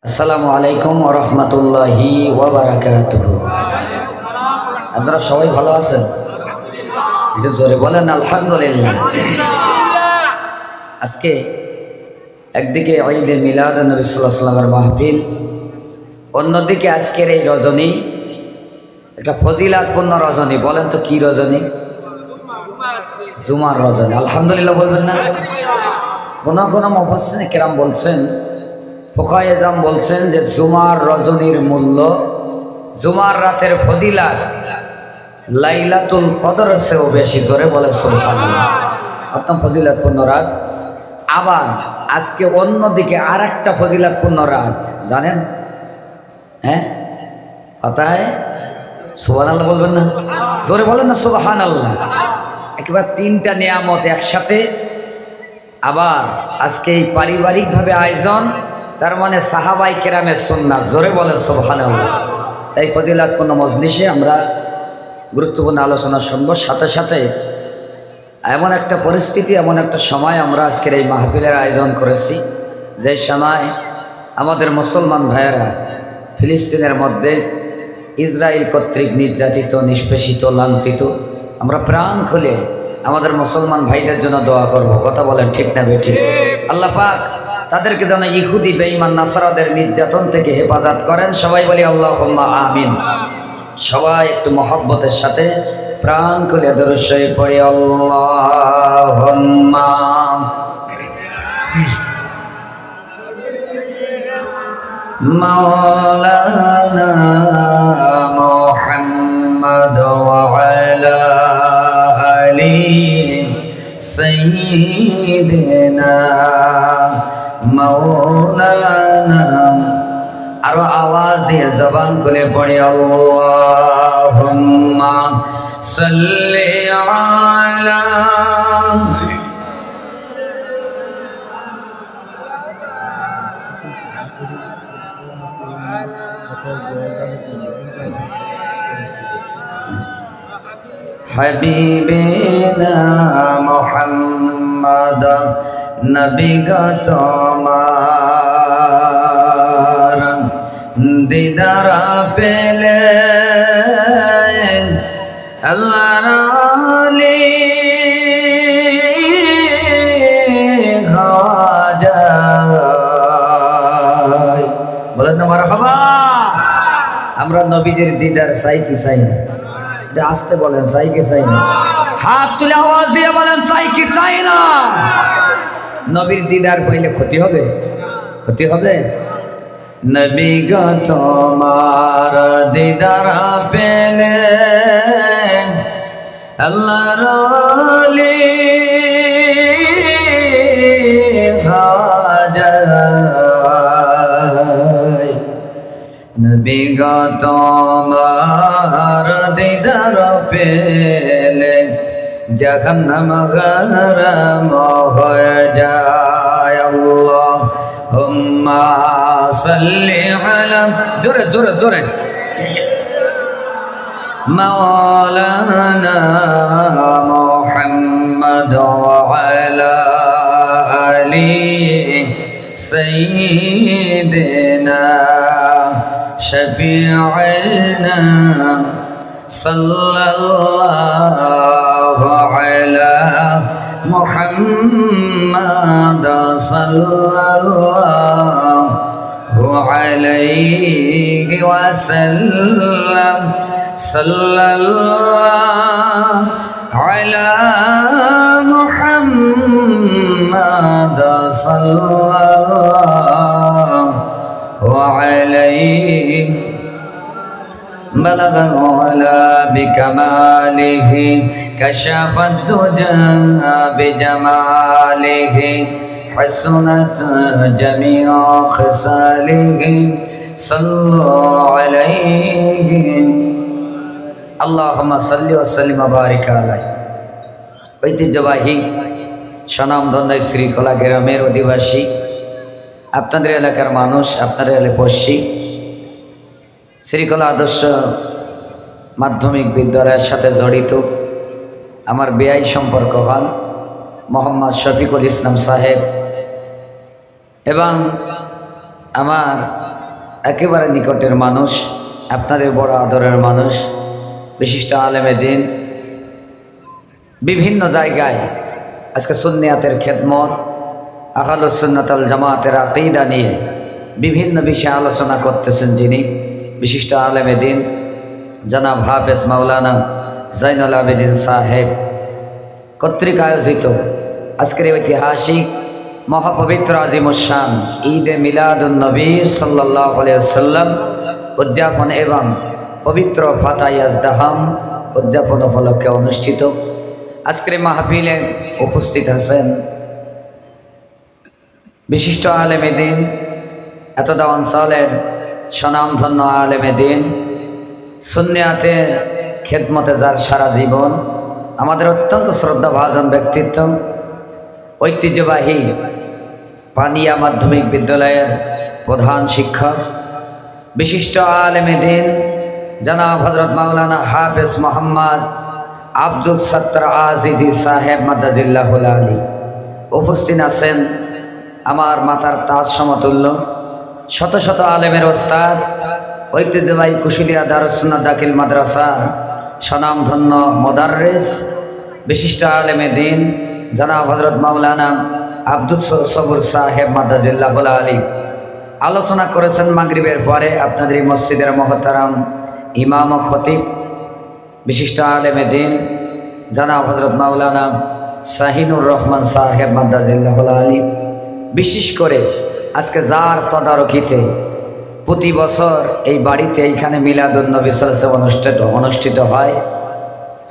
আসসালামু আলাইকুম ওয়া রাহমাতুল্লাহি ওয়া বারাকাতুহু। আপনারা সবাই ভালো আছেন? একটু জোরে বলেন আলহামদুলিল্লাহ। আজকে একদিকে ঈদে মিলাদ নবী সাল্লাল্লাহু আলাইহি ওয়াসাল্লামের মাহফিল, অন্যদিকে আজকের এই রজনী একটা ফজিলাতপূর্ণ রজনী। বলেন তো কি রজনী? জুমার রজনী। আলহামদুলিল্লাহ বলবেন না? কোন মুফাসসির কিরাম বলছেন, ফুকাহায়ে আযম বলছেন যে জুমার রজনীর মূল্য, জুমার রাতের ফজিলাত লাইলাতুল কদরের চেয়েও বেশি। জোরে বলে সুবহানাল্লাহ। অত্যন্ত ফজিলাতপূর্ণ রাত। আবার আজকে অন্যদিকে আর একটা ফজিলাতপূর্ণ রাত জানেন? হ্যাঁ, পাতায় সুবহানাল্লাহ বলবেন না? জোরে বলেন না সুবহানাল্লাহ। একেবারে তিনটা নিয়ামত একসাথে। আবার আজকে এই পারিবারিকভাবে আয়োজন, তার মানে সাহাবাই কেরামের সুন্নাত। জোরে বলেন সুবহানাল্লাহ। তাই ফজিলাতপূর্ণ মজলিসে আমরা গুরুত্বপূর্ণ আলোচনা শুনবো। সাথে সাথে এমন একটা পরিস্থিতি, এমন একটা সময় আমরা আজকের এই মাহফিলের আয়োজন করেছি, যে সময় আমাদের মুসলমান ভাইয়েরা ফিলিস্তিনের মধ্যে ইসরায়েল কর্তৃক নির্যাতিত, নিষ্পেষিত, লাঞ্ছিত। আমরা প্রাণ খুলে আমাদের মুসলমান ভাইদের জন্য দোয়া করব। কথা বলেন ঠিক না বেঠিক? আল্লাহ পাক তাদেরকে যেন ইহুদি বেঈমান নাসারাদের নির্যাতন থেকে হেফাজত করেন। সবাই বলি আল্লাহুম্মা আমিন। সবাই একটু মহব্বতের সাথে প্রাণ খুলে দরুদ শরীফ পড়ি। আল্লাহুম্মা মাওলানা মুহাম্মদ ওয়া আলা আলি সাইয়্যিদিনা মাওলানা। আরো আওয়াজ দিয়ে জবান খুলে পড়ি আল্লাহুম্মা সাল্লি আলা হাবিবিনা মুহাম্মদ। নবী গো তোমার দিদার পেলে আল্লাহর আলি যায়। বলেন না মারহাবা। আমরা নবীজির দিদার চাই কি চাই না? এটা আসতে বলেন, চাই কি চাই না? হাত তুলে আওয়াজ দিয়ে বলেন, চাই কি চাই না? নবীর দিদার পাইলে ক্ষতি হবে? ক্ষতি হবে? নবী গো তোমার দিদার পেলে আল্লাহর আলি যায়। নবী গো তোমার দিদার পেলে জাহান্নাম গরম হয়ে যায়। আল্লাহুম্মা সাল্লি আলা, জোরে জোরে জোরে, মাওলানা মুহাম্মদ ওয়া আলা আলি সাইয়্যিদিনা শফিউনা সাল্লাল্লাহু আলা মুহাম্মদ সাল্লাল্লাহু আলাইহি ওয়াসাল্লাম। সাল্লাল্লাহু আলা মুহাম্মদ সাল্লাল্লাহু আলাইহি بلغ العلا بكماله كشف الدجى بجماله حسنت جميع خصاله صلوا عليه اللهم صل وسلم وبارك عليه। ঐতিহ্যবাহী স্বনামধন্য শ্রীকলা গ্রামের অধিবাসী, আপনাদের এলাকার মানুষ, আপনাদের এলাকাবাসী, শ্রীকলা আদর্শ মাধ্যমিক বিদ্যালয়ের সাথে জড়িত আমার বেয়াই সম্পর্ক হন মোহাম্মদ শফিকুল ইসলাম সাহেব এবং আমার একেবারে নিকটের মানুষ, আপনাদের বড় আদরের মানুষ, বিশিষ্ট আলেমে দ্বীন, বিভিন্ন জায়গায় আজকে সুন্নিয়াতের খেদমত, আহলুস সুন্নাত ওয়াল জামাতের আকীদা নিয়ে বিভিন্ন বিষয়ে আলোচনা করতেছেন যিনি, বিশিষ্ট আলেমে দ্বীন জনাব হাফেজ মাওলানা জাইনুল আবেদিন সাহেব কর্তৃক আয়োজিত আজকের ঐতিহাসিক মহাপবিত্র আজিমুশান ঈদে মিলাদুন নবী সাল্লাল্লাহু আলাইহি ওয়াসাল্লাম উদযাপন এবং পবিত্র ফাতাহ ইয়াজদাহাম উদযাপন উপলক্ষে অনুষ্ঠিত আজকের মাহফিলে উপস্থিত আছেন বিশিষ্ট আলেমে দ্বীন, এতদা অঞ্চলের স্বনামধন্য আলেমে দ্বীন, সুন্নিয়াতের খেদমতে যার সারা জীবন, আমাদের অত্যন্ত শ্রদ্ধাভাজন ব্যক্তিত্ব, ঐতিহ্যবাহী পানিয়া মাধ্যমিক বিদ্যালয়ের প্রধান শিক্ষক, বিশিষ্ট আলেমে দ্বীন জনাব হযরত মাওলানা হাফেজ মোহাম্মদ আব্দুল সত্তার আজিজি সাহেব মাদাজিল্লাহুল আলী। উপস্থিত আছেন আমার মাতার তাজ সমতুল্য শত শত আলেমের ওস্তাদ, ঐতিহ্যবাহী কুশিলিয়া দারুস সুন্নাহ দাখিল মাদ্রাসার স্বনামধন্য মোদাররিস, বিশিষ্ট আলেমে দ্বীন জনাব হযরত মাওলানা আব্দুল সবুর সাহেব মাদাজিল্লাহুল আলী। আলোচনা করেছেন মাগরিবের পরে আপনাদের এই মসজিদের মহতারাম ইমাম ও খতিব, বিশিষ্ট আলেমে দ্বীন জনাব হযরত মাওলানা শাহিনুর রহমান সাহেব মাদাজিল্লাহুল আলী। বিশেষ করে আজকে যার তদারকিতে প্রতি বছর এই বাড়িতে এইখানে মিলাদুন নবী সাল্লাল্লাহু আলাইহি ওয়াসাল্লাম অনুষ্ঠিত হয়,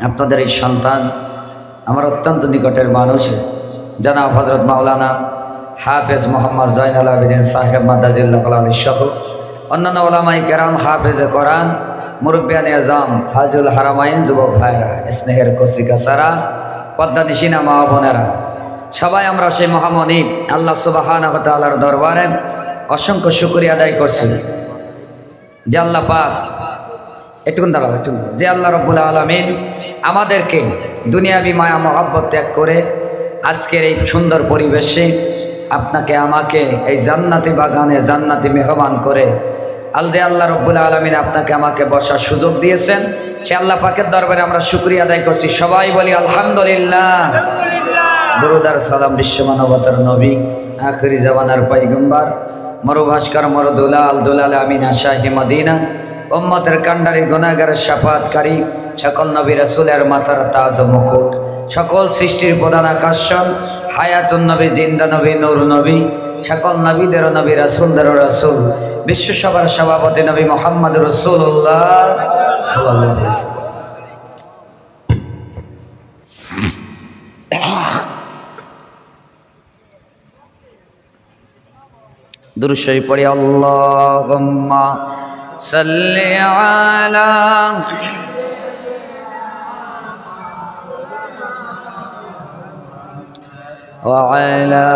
আপনাদের এই সন্তান আমার অত্যন্ত নিকটের মানুষ জনাব হযরত মাওলানা হাফেজ মোহাম্মদ জাইনুল আবেদিন সাহেব মাদাজিল্লাহুল আলী সহ অন্যান্য ওলামায়ে কেরাম, হাফেজে কোরআন, মুরব্বিয়ানে আজম, হাজুল হারামাইন, যুবক ভাইরা, স্নেহের কচিকাচারা, পদ্মানিশিনা মা বোনেরা, সবাই আমরা সেই মহামণি আল্লাহ সুবহানাহু ওয়া তাআলার দরবারে অসংখ্য শুকরিয়া আদায় করছি যে আল্লাহ পাক একটুকুন দাঁড়াও যে আল্লাহ রাব্বুল আলামিন আমাদেরকে দুনিয়াবি মায়া মহব্বত ত্যাগ করে আজকের এই সুন্দর পরিবেশে আপনাকে আমাকে এই জান্নাতি বাগানে জান্নাতি মেহমান করে আল্লাহ রাব্বুল আলামিন আপনাকে আমাকে বসার সুযোগ দিয়েছেন। সে আল্লাহ পাকের দরবারে আমরা শুকরিয়া আদায় করছি। সবাই বলি আলহামদুলিল্লাহ। দরুদ আর সালাম বিশ্ব মানবতার নবী, আখিরি জামানার পয়গম্বর, মরুভাস্কর মরদুলাল দুলাল আমিন শাহি মদিনা, উম্মতের কান্ডারি গুনাহগারের শাফাআতকারী, সকল নবী রাসূলের মাথার তাজ ও মুকুট, সকল সৃষ্টির প্রধান আকর্ষণ, হায়াতুন নবী, জিন্দা নবী, নূর নবী, সকল নবীদের নবী, রাসূলদেরও রাসূল, বিশ্বসভার সভাপতি নবী মুহাম্মদ রাসূলুল্লাহ সাল্লাল্লাহু আলাইহি ওয়াসাল্লাম। দুরূদ শরীফ পড়ি। আল্লাহুম্মা সাল্লি আলা ওয়া আলা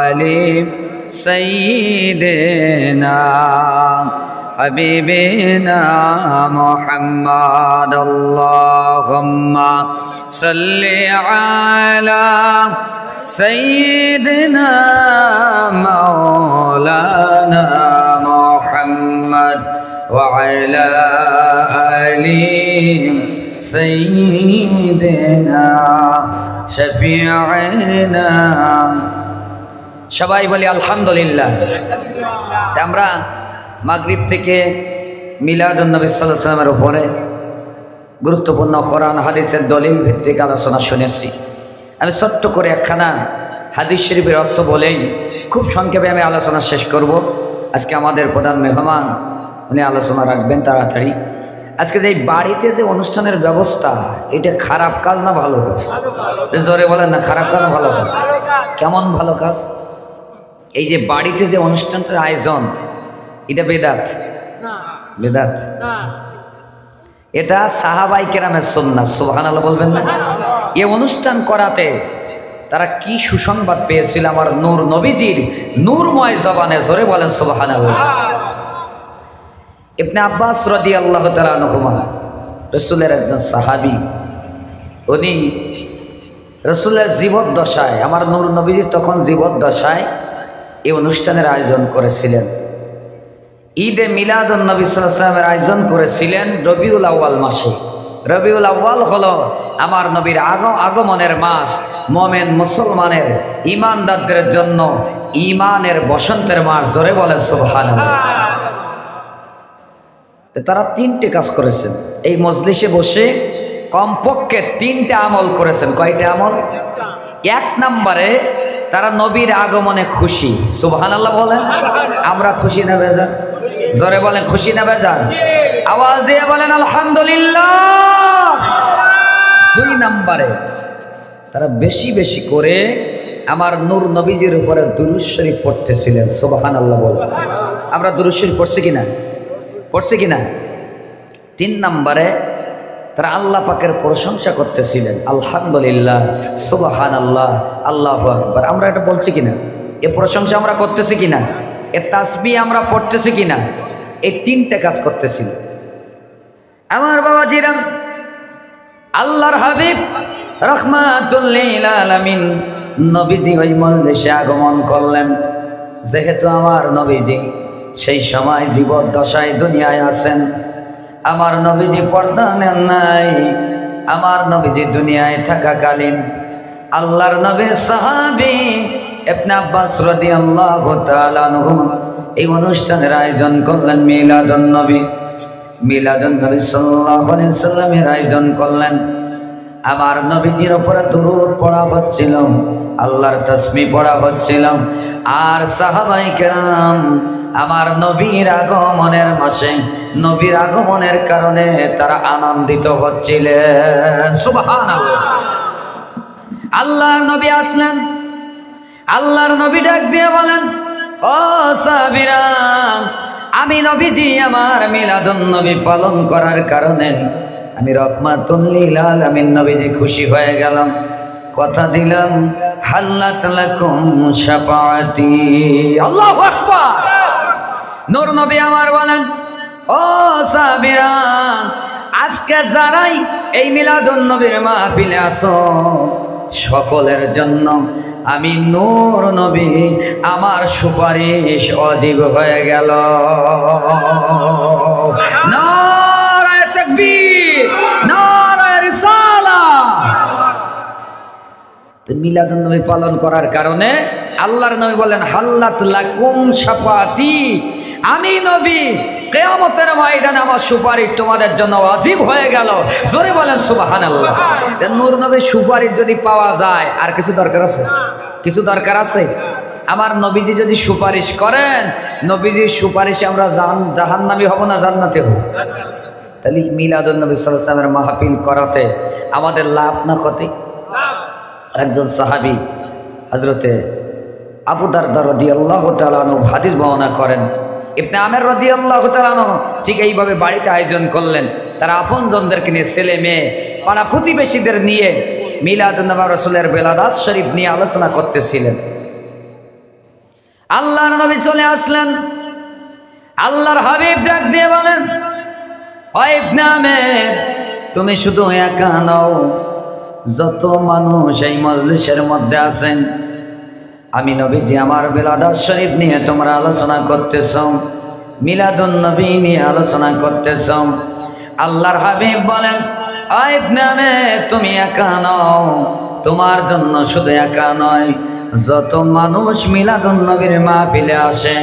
আলি সাইয়্যিদিনা হাবিবিনা মুহাম্মদ। আল্লাহুম্মা সাল্লি আলা سيدنا مولانا محمد وعلى آل سيدنا شفيعنا। সবাই বলি আলহামদুলিল্লাহ। আমরা মাগরিব থেকে মিলাদুন নবী সাল্লাল্লাহু আলাইহি ওয়াসাল্লামের উপরে গুরুত্বপূর্ণ কোরআন হাদিসের দলিল ভিত্তিক আলোচনা শুনেছি। আমি ছোট্ট করে একখানা হাদিস শরীফের অর্থ বলেই খুব সংক্ষেপে আমি আলোচনা শেষ করব। আজকে আমাদের প্রধান মেহমান উনি আলোচনা রাখবেন তাড়াতাড়ি। আজকে যে বাড়িতে যে অনুষ্ঠানের ব্যবস্থা, এটা খারাপ কাজ না ভালো কাজ? জোরে বলেন না, খারাপ কাজ না ভালো কাজ? কেমন ভালো কাজ? এই যে বাড়িতে যে অনুষ্ঠানটার আয়োজন, এটা বেদাত? বেদাত। এটা সাহাবাই কেরামের সুন্নাত। সুবহানাল্লাহ বলবেন না? এই অনুষ্ঠান করাতে তারা কি সুসংবাদ পেয়েছিল আমার নূর নবীজির নূরময় জবানে। জোরে বলেন সুবহানাল্লাহ। ইবনে আব্বাস রাদিয়াল্লাহু তাআলা আনহুমা রাসূলের একজন সাহাবী, উনি রাসূলের জীবদ্দশায়, আমার নূর নবীজি তখন জীবদ্দশায় এই অনুষ্ঠানের আয়োজন করেছিলেন। ঈদে মিলাদুন নবী সাল্লাল্লাহু আলাইহি ওয়াসাল্লামের আয়োজন করেছিলেন রবিউল আউয়াল মাসে। রবিউল আউয়াল হলো আমার নবীর আগমনের মাস, মোমেন মুসলমানের ঈমানদারদের জন্য ঈমানের বসন্তের মাস। জোরে বলেন সুবহানাল্লাহ। তারা 3টে কাজ করেছেন এই মজলিসে বসে, কমপক্ষে 3টে আমল করেছেন। কয়টা আমল? 1 নম্বরে তারা নবীর আগমনে খুশি। সুবহানাল্লাহ বলেন। আমরা খুশি না বেজার? জোরে বলেন খুশি না বেজার? আওয়াজ দিয়ে বলেন আলহামদুলিল্লাহ। 2 নম্বরে তারা বেশি বেশি করে আমার নূর নবীজির উপরে দুরূদ শরীফ পড়তেছিলেন। সুবহানাল্লাহ বলেন। আমরা দুরূদ শরীফ পড়ছি কিনা? পড়ছি কিনা? 3 নম্বরে তারা আল্লাহ পাকের প্রশংসা করতেছিলেন। আলহামদুলিল্লাহ, সুবহানাল্লাহ, আল্লাহু আকবার। আমরা এটা বলছি কিনা? এ প্রশংসা আমরা করতেছি কিনা? এ তাসবিহ আমরা পড়তেছি কিনা? এই 3টে কাজ করতেছিল আমার বাবাজিরা। আল্লাহর হাবিব রাহমাতুল লিল আলামিন নবীজি ওই মজলিসে আগমন করলেন। যেহেতু আমার নবীজি সেই সময় জীবদ্দশায় দুনিয়ায় আছেন, আমার নবীজি পর্দা নেন নাই। আমার নবীজি দুনিয়ায় থাকাকালীন আল্লাহর নবীর সাহাবী ইবনে আব্বাস রাদিয়াল্লাহু তাআলা আনহু এই অনুষ্ঠানের আয়োজন করলেন। মিলাদুন নবী সাল্লাল্লাহু আলাইহি সাল্লামের আয়োজন করলেন। আমার নবীজির উপরে দুরূদ পড়া হচ্ছিল, আল্লাহর তাসবিহ পড়া হচ্ছিল, আর সাহাবায়ে কেরাম আমার নবীর আগমনের মাসে, নবীর আগমনের কারণে তারা আনন্দিত হচ্ছিলেন। সুবহানাল্লাহ। আল্লাহর নবী আসলেন। আল্লাহর নবী ডাক দিয়ে বলেন, ও সাহাবীরা, আমি নবীজি আমার মিলাদুন নবী পালন করার কারণে আমি রাহমাতুল লিল আলামিন নবীজি খুশি হয়ে গেলাম। কথা দিলাম হাল্লাত লাকুম শাফাআতি। আল্লাহু আকবার। নূর নবী আমার বলেন, ও সাহাবীরা, আজকে যারাই এই মিলাদুন নবীর মাহফিলে আসো, সকলের জন্য আমি নূর নবী আমার সুপারিশ অজীব হয়ে গেল। নারায়ে তাকবীর, নারায়ে রিসালাহ। মিলাদুন নবী পালন করার কারণে আল্লাহর নবী বলেন, হাল্লাত লাকুম শাফাআতি, আমি নবী কিয়ামতের ময়দানে আমার সুপারিশ তোমাদের জন্য ওয়াজিব হয়ে গেল। জোরে বলেন সুবহানাল্লাহ। নূর নবীর সুপারিশ যদি পাওয়া যায়, আর কিছু দরকার আছে? কিছু দরকার আছে? আমার নবীজি যদি সুপারিশ করেন, নবীজির সুপারিশে আমরা জাহান্নামী হব না জান্নাতে হব? তাহলে মিলাদুন নবী সাল্লাল্লাহু আলাইহি ওয়াসাল্লামের মাহফিল করাতে আমাদের লাভ না ক্ষতি? একজন সাহাবী হযরতে আবু দারদা রাদিয়াল্লাহু তাআলা আনহু হাদিস বর্ণনা করেন। ইবনে আমের রাদিয়াল্লাহু তাআলা আনহু ঠিক এইভাবে বাড়িতে আয়োজন করলেন। তারা আপনজনদেরকে নিয়ে, ছেলে মেয়ে, পাড়া প্রতিবেশীদের নিয়ে মিলাদুন নবী রাসূলের বেলাদাত শরীফ নিয়ে আলোচনা করতেছিলেন। আল্লাহর নবী চলে আসলেন। আল্লাহর হাবিব ডাক দিয়ে বলেন, ও ইবনে আমের, তুমি শুধু একা নও, যত মানুষ এই মজলিসের মধ্যে আছেন, আমি নবীজি আমার বেলাদাত শরীফ নিয়ে তোমরা আলোচনা করতেছ, মিলাদুন নবী নিয়ে আলোচনা করতেছ। আল্লাহর হাবিব বলেন, ও ইবনে আমের, তুমি একা নও, তোমার জন্য শুধু একা নয়, যত মানুষ মিলাদুন নবীর মাহফিলে আসে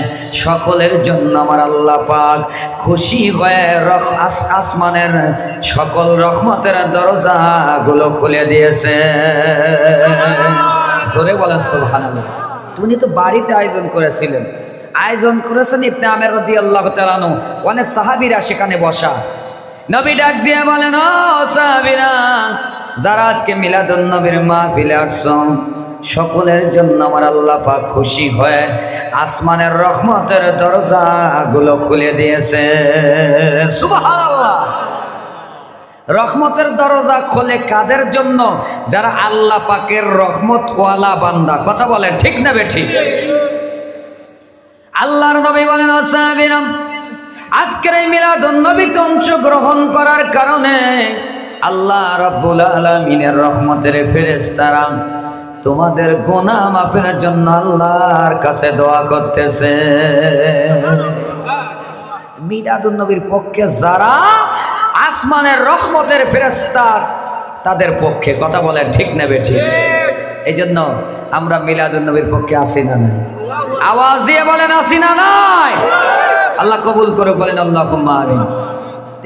সকলের জন্য আমার আল্লাহ পাক খুশি হয়ে আসমানের সকল রহমতের দরজাগুলো খুলে দিয়েছে। জোরে বলেন সুবহানাল্লাহ। উনি তো বাড়িতে আয়োজন করেছিলেন, আয়োজন করেছেন ইবনে আমের রাদিয়াল্লাহু তাআলা আনহু, অনেক সাহাবীরা সেখানে বসা। নবী ডাক দিয়ে বলেন, ও সাহাবীরা, যারা আজকে মিলাদুন নবীর মাহফিলে আসছো, সকলের জন্য আমার আল্লাহ পাক খুশি হয়ে আসমানের রহমতের দরজাগুলো খুলে দিয়েছে। সুবহানাল্লাহ। রহমতের দরজা খোলে কাদের জন্য? যারা আল্লাহ পাকের রহমত ওয়ালা বান্দা। কথা বলেন ঠিক না বেঠিক? আল্লাহর নবী বলেন, ও সাহাবীরা, আজকের এই মিলাদুন নবীতে অংশগ্রহণ করার কারণে আল্লাহ রাব্বুল আলামিনের রহমতের ফেরেশতারা তোমাদের গুনাহ মাফের জন্য আল্লাহর কাছে দোয়া করতেছে। মিলাদুন নবীর পক্ষে যারা আসমানের রহমতের ফেরেশতা তাদের পক্ষে, কথা বলেন ঠিক না বেঠিক? এই জন্য আমরা মিলাদুন নবীর পক্ষে আসি না নাই? আওয়াজ দিয়ে বলেন আসি না নাই? আল্লাহ কবুল করে বলেন আল্লাহুম্মা আমিন।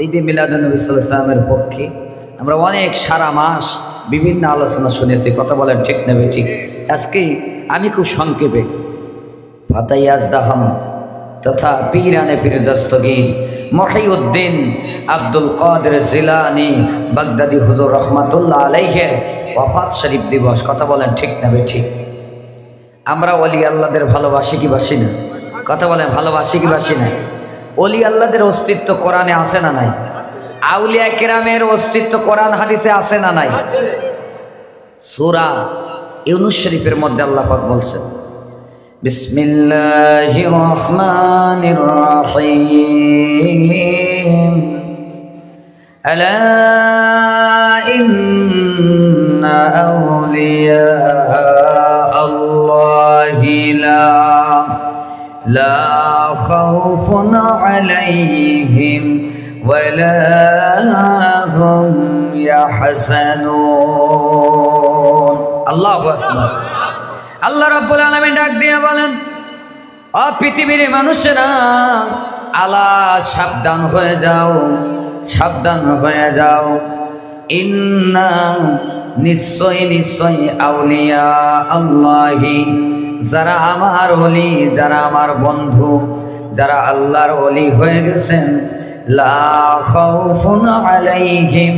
এই যে মিলাদুন নবী সাল্লাল্লাহু আলাইহি ওয়াসাল্লামের পক্ষে আমরা অনেক সারা মাস বিভিন্ন আলোচনা শুনেছি, কথা বলেন ঠিক না বেঠিক? আজকে আমি খুব সংক্ষেপে ফাতাইয়াজ দাহাম তথা পীরানে পীর দস্তগীর মহিউদ্দিন আব্দুল কাদের জিলানী বাগদাদি হুজুর রহমাতুল্লাহ আলাইহির ওয়াফাত শরীফ দিবস, কথা বলেন ঠিক না বেঠিক? আমরা ওলি আল্লাহদের ভালোবাসি কি বাসি না? কথা বলেন ভালোবাসি কি বাসি না? ওলি আল্লাহদের অস্তিত্ব কোরআনে আছে না নাই? আউলিয়া কেরামের অস্তিত্ব কোরআন হাদিসে আছে না নাই? সূরা ইউনূস শরীফের মধ্যে আল্লাহ পাক বলছেন বিসমিল্লাহির রহমানির রহিম আলা ইন্না আউলিয়া আল্লাহি লা খাউফুন আলাইহিম ওয়ালা হুম ইয়াহজানুন। আল্লাহু আকবার। আল্লাহ রাব্বুল আলামিন ডাক দিয়ে বলেন, ও পৃথিবীর মানুষেরা, আলা সাবধান হয়ে যাও, সাবধান হয়ে যাও। ইন্না নিশ্চয় নিশ্চয় আউলিয়া আল্লাহি, যারা আমার ওলি, যারা আমার বন্ধু, যারা আল্লাহর ওলি হয়ে গেছেন, লা খাউফুন আলাইহিম,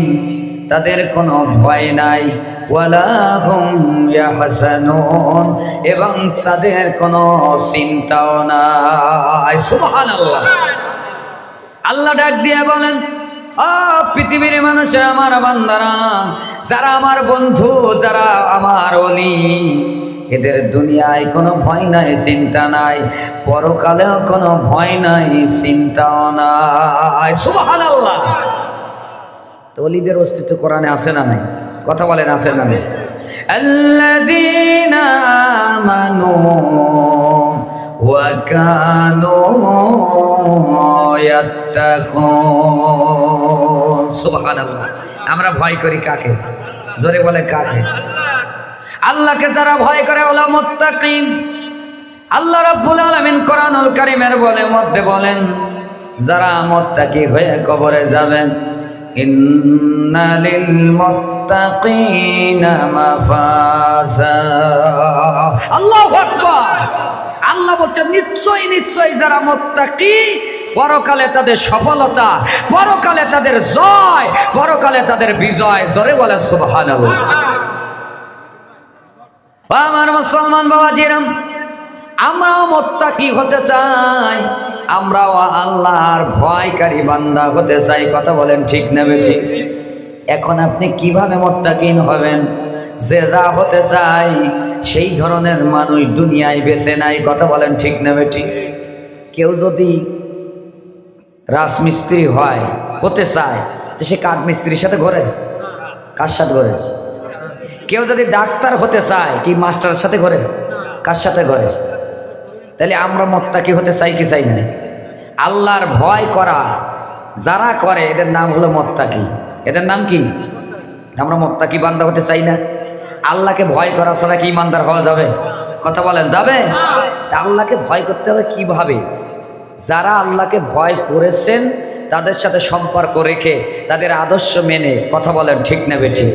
তাদের কোনো ভয় নাই, ওয়ালা হুম ইয়াহজানুন, এবং তাদের কোনো চিন্তাও নাই। সুবহানাল্লাহ। আল্লাহ ডাক দিয়ে বলেন, ও পৃথিবীর মানুষেরা, আমার বান্দারা, যারা আমার বন্ধু, যারা আমার ওলি, এদের দুনিয়ায় কোনো ভয় নাই, চিন্তা নাই, পরকালেও কোনো ভয় নাই, চিন্তাও নাই। সুবহানাল্লাহ। তো ওলিদের অস্তিত্ব কোরআনে আছে না নাই? কথা বলেন আছে না নাই? আল্লাযীনা আমানু ওয়া কানু ইয়াত্তাকুন। সুবহানাল্লাহ। আমরা ভয় করি কাকে? জোরে বলে কাকে? আল্লাহকে যারা ভয় করে ওলা মুত্তাকিন। আল্লাহ রাব্বুল আলামিন কোরআনুল কারীমের মধ্যে বলেন, যারা মুত্তাকি হয়ে কবরে যাবেন, ইন্না লিল মুত্তাকিনা মাফাজা। আল্লাহু আকবার। আল্লাহ বলছেন, নিশ্চয় নিশ্চয় যারা মুত্তাকি, পরকালে তাদের সফলতা, পরকালে তাদের জয়, পরকালে তাদের বিজয়। জোরে বলে সুবহানাল্লাহ। আমার মুসলমান বাবাজিরাম, আমরাও মুত্তাকি হতে চাই, আমরাও আল্লাহর ভয়কারী বান্দা হতে চাই। কথা বলেন ঠিক না বেঠিক? এখন আপনি কিভাবে মুত্তাকিন হবেন? যে যা হতে চাই সেই ধরনের মানুষ দুনিয়ায় বেঁচে নাই। কথা বলেন ঠিক না বেঠিক? কেউ যদি রাজমিস্ত্রি হতে চায়, তো সে কাঠ মিস্ত্রির সাথে ঘরে? কার সাথে ঘরে? কেউ যদি ডাক্তার হতে চায়, কি মাস্টারের সাথে ঘরে? কার সাথে ঘরে? তাহলে আমরা মুত্তাকি হতে চাই কি চাই না? আল্লাহর ভয় করা যারা করে, এদের নাম হলো মুত্তাকি। এদের নাম কি? আমরা মুত্তাকি বান্দা হতে চাই না? আল্লাহকে ভয় করা ছাড়া কি ইমানদার হওয়া যাবে? কথা বলেন যাবে? তা আল্লাহকে ভয় করতে হবে কিভাবে? যারা আল্লাহকে ভয় করেছেন তাদের সাথে সম্পর্ক রেখে, তাদের আদর্শ মেনে, কথা বলেন ঠিক না বেঠিক?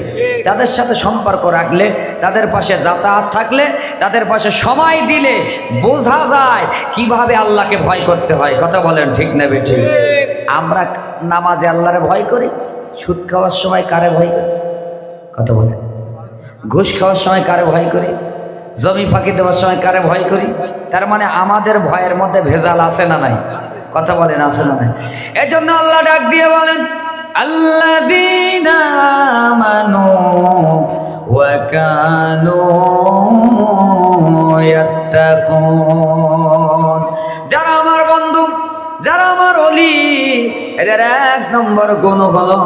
তাদের সাথে সম্পর্ক রাখলে, তাদের পাশে যাতায়াত থাকলে, তাদের পাশে সময় দিলে বোঝা যায় কিভাবে আল্লাহকে ভয় করতে হয়। কথা বলেন ঠিক না বেঠিক? আমরা নামাজে আল্লাহরে ভয় করি, সুদ খাওয়ার সময় কারে ভয় করি? কথা বলেন। ঘুষ খাওয়ার সময় কারে ভয় করি? জমি ফাঁকি দেওয়ার সময় কারে ভয় করি? তার মানে আমাদের ভয়ের মধ্যে ভেজাল আছে না নাই? কথা বলেন আছে না নাই? এই জন্য আল্লাহ ডাক দিয়ে বলেন, আল্লাযীনা আমানু ওয়া কানু ইয়াত্তাকুন। যারা আমার বন্ধু, যারা আমার ওলি এদের 1 নম্বর গুণ হলো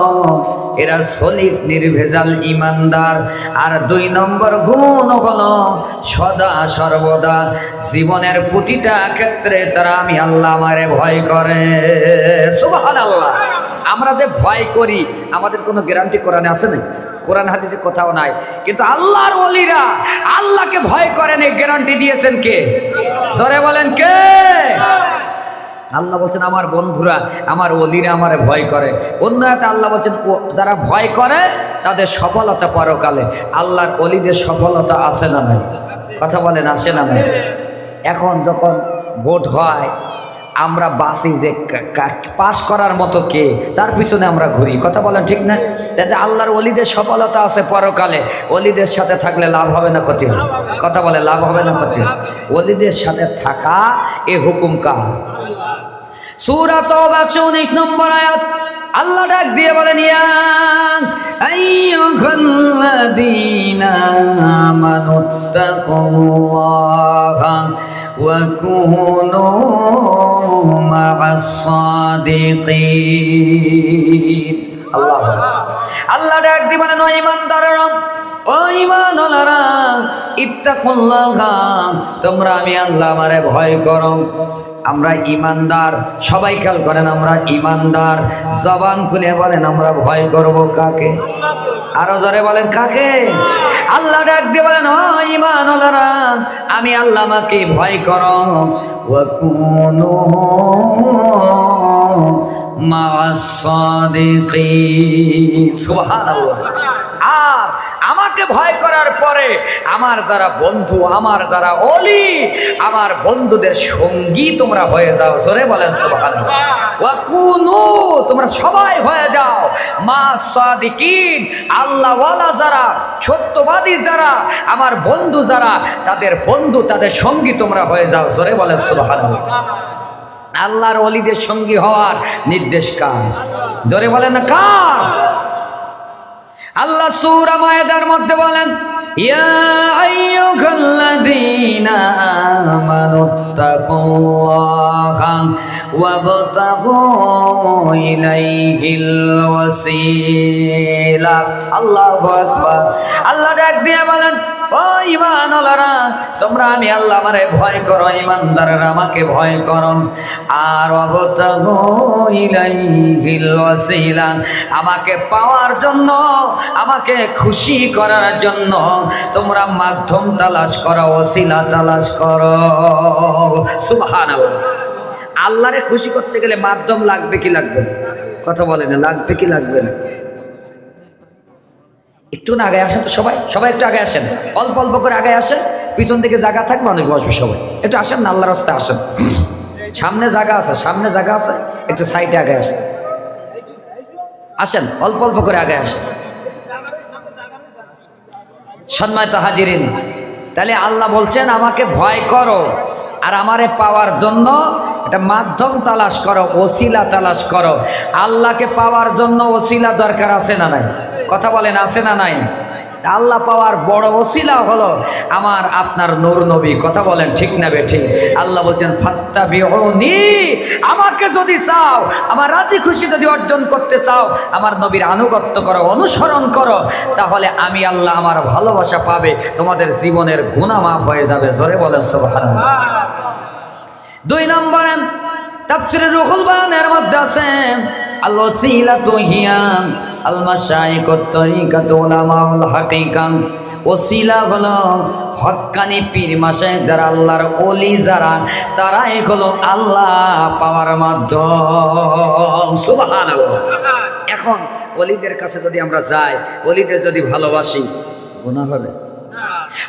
এরা সলিড নির্ভেজাল ইমানদার। আর 2 নম্বর গুণ হলো সদা সর্বদা জীবনের প্রতিটা ক্ষেত্রে তারা আমি আল্লাহ আমারে ভয় করে। সুবহানাল্লাহ। আমরা যে ভয় করি আমাদের কোনো গ্যারান্টি কোরআনে আছে না? কোরআন হাদিসে কোথাও নাই। কিন্তু আল্লাহর ওলিরা আল্লাহকে ভয় করেন, এই গ্যারান্টি দিয়েছেন কে? জোরে বলেন কে? আল্লাহ বলছেন আমার বন্ধুরা আমার ওলিরা আমারে ভয় করে। অন্য আয়াতে আল্লাহ বলছেন যারা ভয় করে তাদের সফলতা পরকালে। আল্লাহর ওলিদের সফলতা আসে না নাই? কথা বলেন আসে না নাই? এখন যখন ভোট হয় আমরা বাসি যে পাশ করার মতো কে, তার পিছনে আমরা ঘুরি। কথা বলেন ঠিক না? তাই আল্লাহর ওলিদের সফলতা আছে পরকালে। ওলিদের সাথে থাকলে লাভ হবে না ক্ষতি হবে? কথা বলে লাভ হবে না ক্ষতি হবে? ওলিদের সাথে থাকা এ হুকুম কার? সূরা তাওবা 19 নম্বর আয়াত আল্লাহ ডাক দিয়ে বলেন ইয়া আইয়ুহাল্লাযীনা আমানুত্তাকুল্লাহা ওয়া কুনু মা'আস সাদিকিন। আল্লাহ ডাক দিয়ে বলেন ও ঈমানদাররা, ও ঈমানওয়ালারা, ইত্তাকুল্লাহা, তোমরা আমি আল্লাহ আমারে ভয় করো। আমরা ইমানদার, সবাই খেয়াল করেন আমরা ইমানদার। জবান খুলে বলেন আমরা ভয় করব কাকে? আরো জোরে বলেন কাকে? আল্লাহ ডাক দিয়ে বলেন ও ঈমানওয়ালারা, আমি আল্লাহ আমাকে ভয় করো। ওয়া কুনু মা'আস সাদিকিন। সুবহানাল্লাহ। আর আমাকে ভয় করার পরে আমার যারা বন্ধু, আমার যারা ওলি, আমার বন্ধুদের সঙ্গী তোমরা হয়ে যাও। জোরে বলেন সুবহানাল্লাহ। ওয়া কুনু, তোমরা সবাই হয়ে যাও মা'আস সাদিকিন, আল্লাহওয়ালা যারা, সত্যবাদী যারা, আমার বন্ধু যারা, তাদের বন্ধু তাদের সঙ্গী তোমরা হয়ে যাও। জোরে বলেন সুবহানাল্লাহ। আল্লাহর ওলিদের সঙ্গী হওয়ার নির্দেশ কার? জোরে বলেন না কার? আল্লাহ সূরা মায়েদার মধ্যে বলেন ইয়া আইয়ুহাল্লাযীনা আমানুত্তাকুল্লাহা ওয়াবতাগু ইলাইহিল ওয়াসিলা। আল্লাহু আকবার। আল্লাহ ডাক দিয়ে বলেন ও ঈমানওয়ালারা, তোমরা আমি আল্লাহ আমারে ভয় করো, ঈমানদাররা আমাকে ভয় করো। আর ওয়াবতাগু ইলাইহিল ওয়াসিলা, আমাকে পাওয়ার জন্য, আমাকে খুশি করার জন্য তোমরা মাধ্যম তালাশ করো, ওসিলা তালাশ করো। সুবহানাল্লাহ। আল্লাহরে খুশি করতে গেলে মাধ্যম লাগবে কি লাগবে না? কথা বলে না, লাগবে কি লাগবে না? একটু না আগে আসেন তো সবাই, সবাই একটু আগে আসেন, অল্প অল্প করে আগে আসেন। পিছন থেকে জায়গা থাকবে, মানুষ বসবে, সবাই একটু আসেন না, আল্লাহর রাস্তায় আসেন। সামনে জায়গা আছে, সামনে জায়গা আছে, একটু সাইডে আগে আসেন। আসেন, অল্প অল্প করে আগে আসেন। সম্মানিত হাজিরিন, তাহলে আল্লাহ বলছেন আমাকে ভয় করো, আর আমারে পাওয়ার জন্য এটা মাধ্যম তালাশ করো, ওসিলা তালাশ করো। আল্লাহকে পাওয়ার জন্য ওসিলা দরকার আছে না নাই? কথা বলেন আছে না নাই? আল্লাহ পাওয়ার বড় ওসিলা হলো আমার আপনার নূর নবী। কথা বলেন ঠিক না বেঠিক? আল্লাহ বলছেন ফাত্তাবিউনি, আমাকে যদি চাও, আমার রাজি খুশি যদি অর্জন করতে চাও, আমার নবীর আনুগত্য করো, অনুসরণ করো, তাহলে আমি আল্লাহ আমার ভালোবাসা পাবে, তোমাদের জীবনের গুনাহ মাফ হয়ে যাবে। জোরে বলেন সুবহানাল্লাহ। 2 নম্বরে তাফসীরে রুহুল বায়ানের মধ্যে আছে আল ওসিলাতু হিয়া আল মাশাইকুত তরিকাতু উলামাউল হাকিকা। ওসিলা হলো হক্কানি পীর মাশায়েখ যারা, আল্লাহর ওলি যারা, তারাই হলো আল্লাহ পাওয়ার মাধ্যম। সুবহানাল্লাহ। এখন ওলিদের কাছে যদি আমরা যাই, ওলিদের যদি ভালোবাসি, গুনাহ হবে?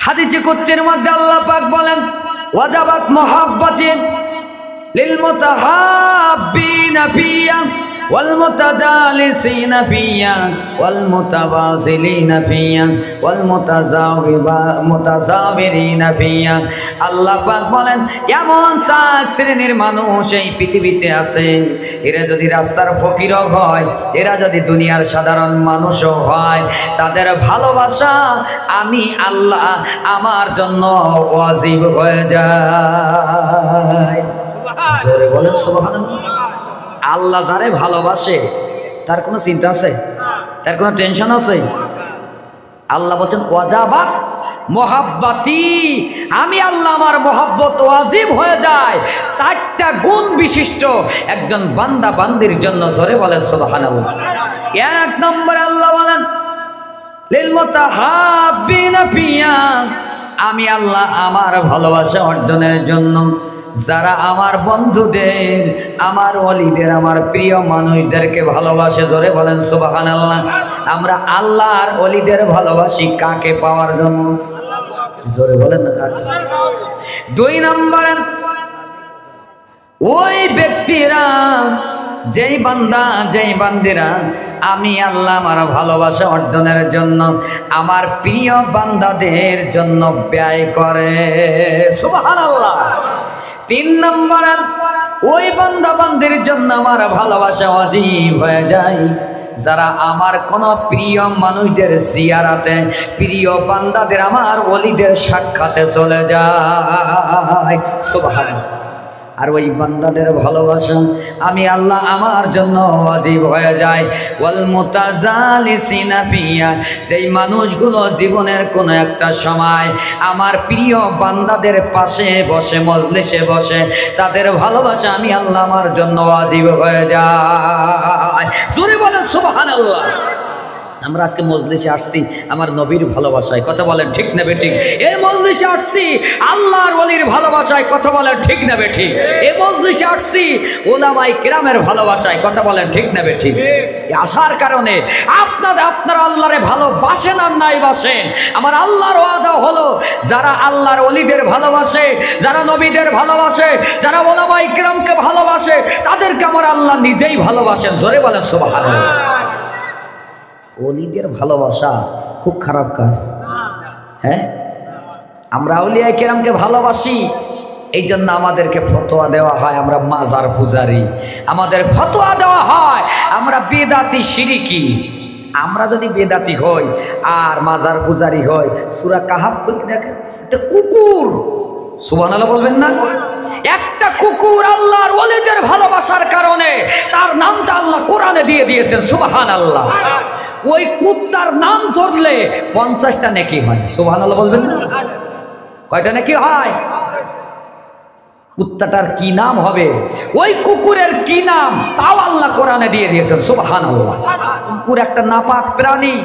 হাদিসে কুদসির মধ্যে আল্লাহ পাক বলেন ওয়াজাবাত মুহাব্বাতি লিল মুতাহাব্বিনা ফিয়া ওয়াল মুতাজালিসিনা ফিয়া ওয়াল মুতাবাযিলিনা ফিয়া ওয়াল মুতাযাওয়িরিনা ফিয়া। আল্লাহ পাক বলেন এমন 4 শ্রেণীর মানুষ এই পৃথিবীতে আছে, এরা যদি রাস্তার ফকিরও হয়, এরা যদি দুনিয়ার সাধারণ মানুষও হয়, তাদের ভালোবাসা আমি আল্লাহ আমার জন্য ওয়াজিব হয়ে যায়। জোরে বলেন সুবহানাল্লাহ। আল্লাহ যারে ভালোবাসে তার কোনো চিন্তা আছে? তার কোনো টেনশন আছে? আল্লাহ বলছেন ওয়াজাবাত মোহাব্বতি, আমি আল্লাহ আমার মোহাব্বত ওয়াজিব হয়ে যায় 4টা গুণ বিশিষ্ট একজন বান্দা বান্দির জন্য। জোরে বলেন সুবহানাল্লাহ। 1 নম্বরে আল্লাহ বলেন লিল মুতাহাব্বিনা ফিয়া, আমি আল্লাহ আমার ভালোবাসা অর্জনের জন্য যারা আমার বন্ধুদের, আমার ওলিদের, আমার প্রিয় মানুষদেরকে ভালোবাসে। জোরে বলেন সুবহানাল্লাহ। আমরা আল্লাহর ওলিদের ভালোবাসি কাকে পাওয়ার জন্য? জোরে বলেন না কাকে? 2 নম্বরে ওই ব্যক্তিরা, যেই বান্দা যেই বান্দিরা আমি আল্লাহ আমার ভালোবাসা অর্জনের জন্য আমার প্রিয় বান্দাদের জন্য ব্যয় করে। সুবহানাল্লাহ। 3 নম্বরে ওই বান্দা বান্দির জন্য আমার ভালোবাসা ওয়াজিব হয়ে যায় যারা আমার কোন প্রিয় মানুষদের জিয়ারাতে, প্রিয় বান্দাদের, আমার ওলিদের সাক্ষাতে চলে যায়। সুবহানাল্লাহ। আর ওই বান্দাদের ভালোবাসা আমি আল্লাহ আমার জন্য ওয়াজিব হয়ে যায়। ওয়াল মুতাজালিসিনা ফিয়া, যেই মানুষগুলো জীবনের কোনো একটা সময় আমার প্রিয় বান্দাদের পাশে বসে, মজলিসে বসে, তাদের ভালোবাসা আমি আল্লাহ আমার জন্য ওয়াজিব হয়ে যায়। জোরে বলেন সুবহানাল্লাহ। আমরা আজকে মজলিসে আসছি আমার নবীর ভালোবাসায়, কথা বলেন ঠিক না বেঠিক? এই মজলিসে আসছি আল্লাহর ওলির ভালোবাসায়, কথা বলেন ঠিক না বেঠিক? এই মজলিসে আসছি ওলামায়ে কেরামের ভালোবাসায়, কথা বলেন ঠিক না বেঠিক? আসার কারণে আপনারা আল্লাহরে ভালোবাসেন আর নাই বাসেন, আমার আল্লাহর ওয়াদা হলো যারা আল্লাহর ওলিদের ভালোবাসে, যারা নবীদের ভালোবাসে, যারা ওলামায়ে কেরামকে ভালোবাসে, তাদেরকে আমার আল্লাহ নিজেই ভালোবাসেন। জোরে বলেন সুবহানাল্লাহ। ওলিদের ভালোবাসা খুব খারাপ কাজ। হ্যাঁ, আমরা আউলিয়া কেরামকে ভালোবাসি, এই জন্য আমাদেরকে ফতোয়া দেওয়া হয় আমরা মাজার পূজারি, আমাদের ফতোয়া দেওয়া হয় আমরা বেদাতি শিরিকি। আমরা যদি বেদাতি হই আর মাজার পূজারি হই, সূরা কাহাফ খুলে দেখেন, একটা কুকুর, সুবহানাল্লাহ বলবেন না? একটা কুকুর আল্লাহর ওলিদের ভালোবাসার কারণে তার নামটা আল্লাহ কোরআনে দিয়ে দিয়েছেন। সুবহানাল্লাহ। ওই কুত্তার নাম ধরলে 50টা নেকি হয়। সুবহানাল্লাহ বলবেন না? কয়টা নেকি হয়? কুত্তাটার কি নাম হবে, ওই কুকুরের কি নাম, তাও আল্লাহ কোরআনে দিয়ে দিয়েছেন। সুবহানাল্লাহ। কুকুর একটা নাপাক প্রাণী,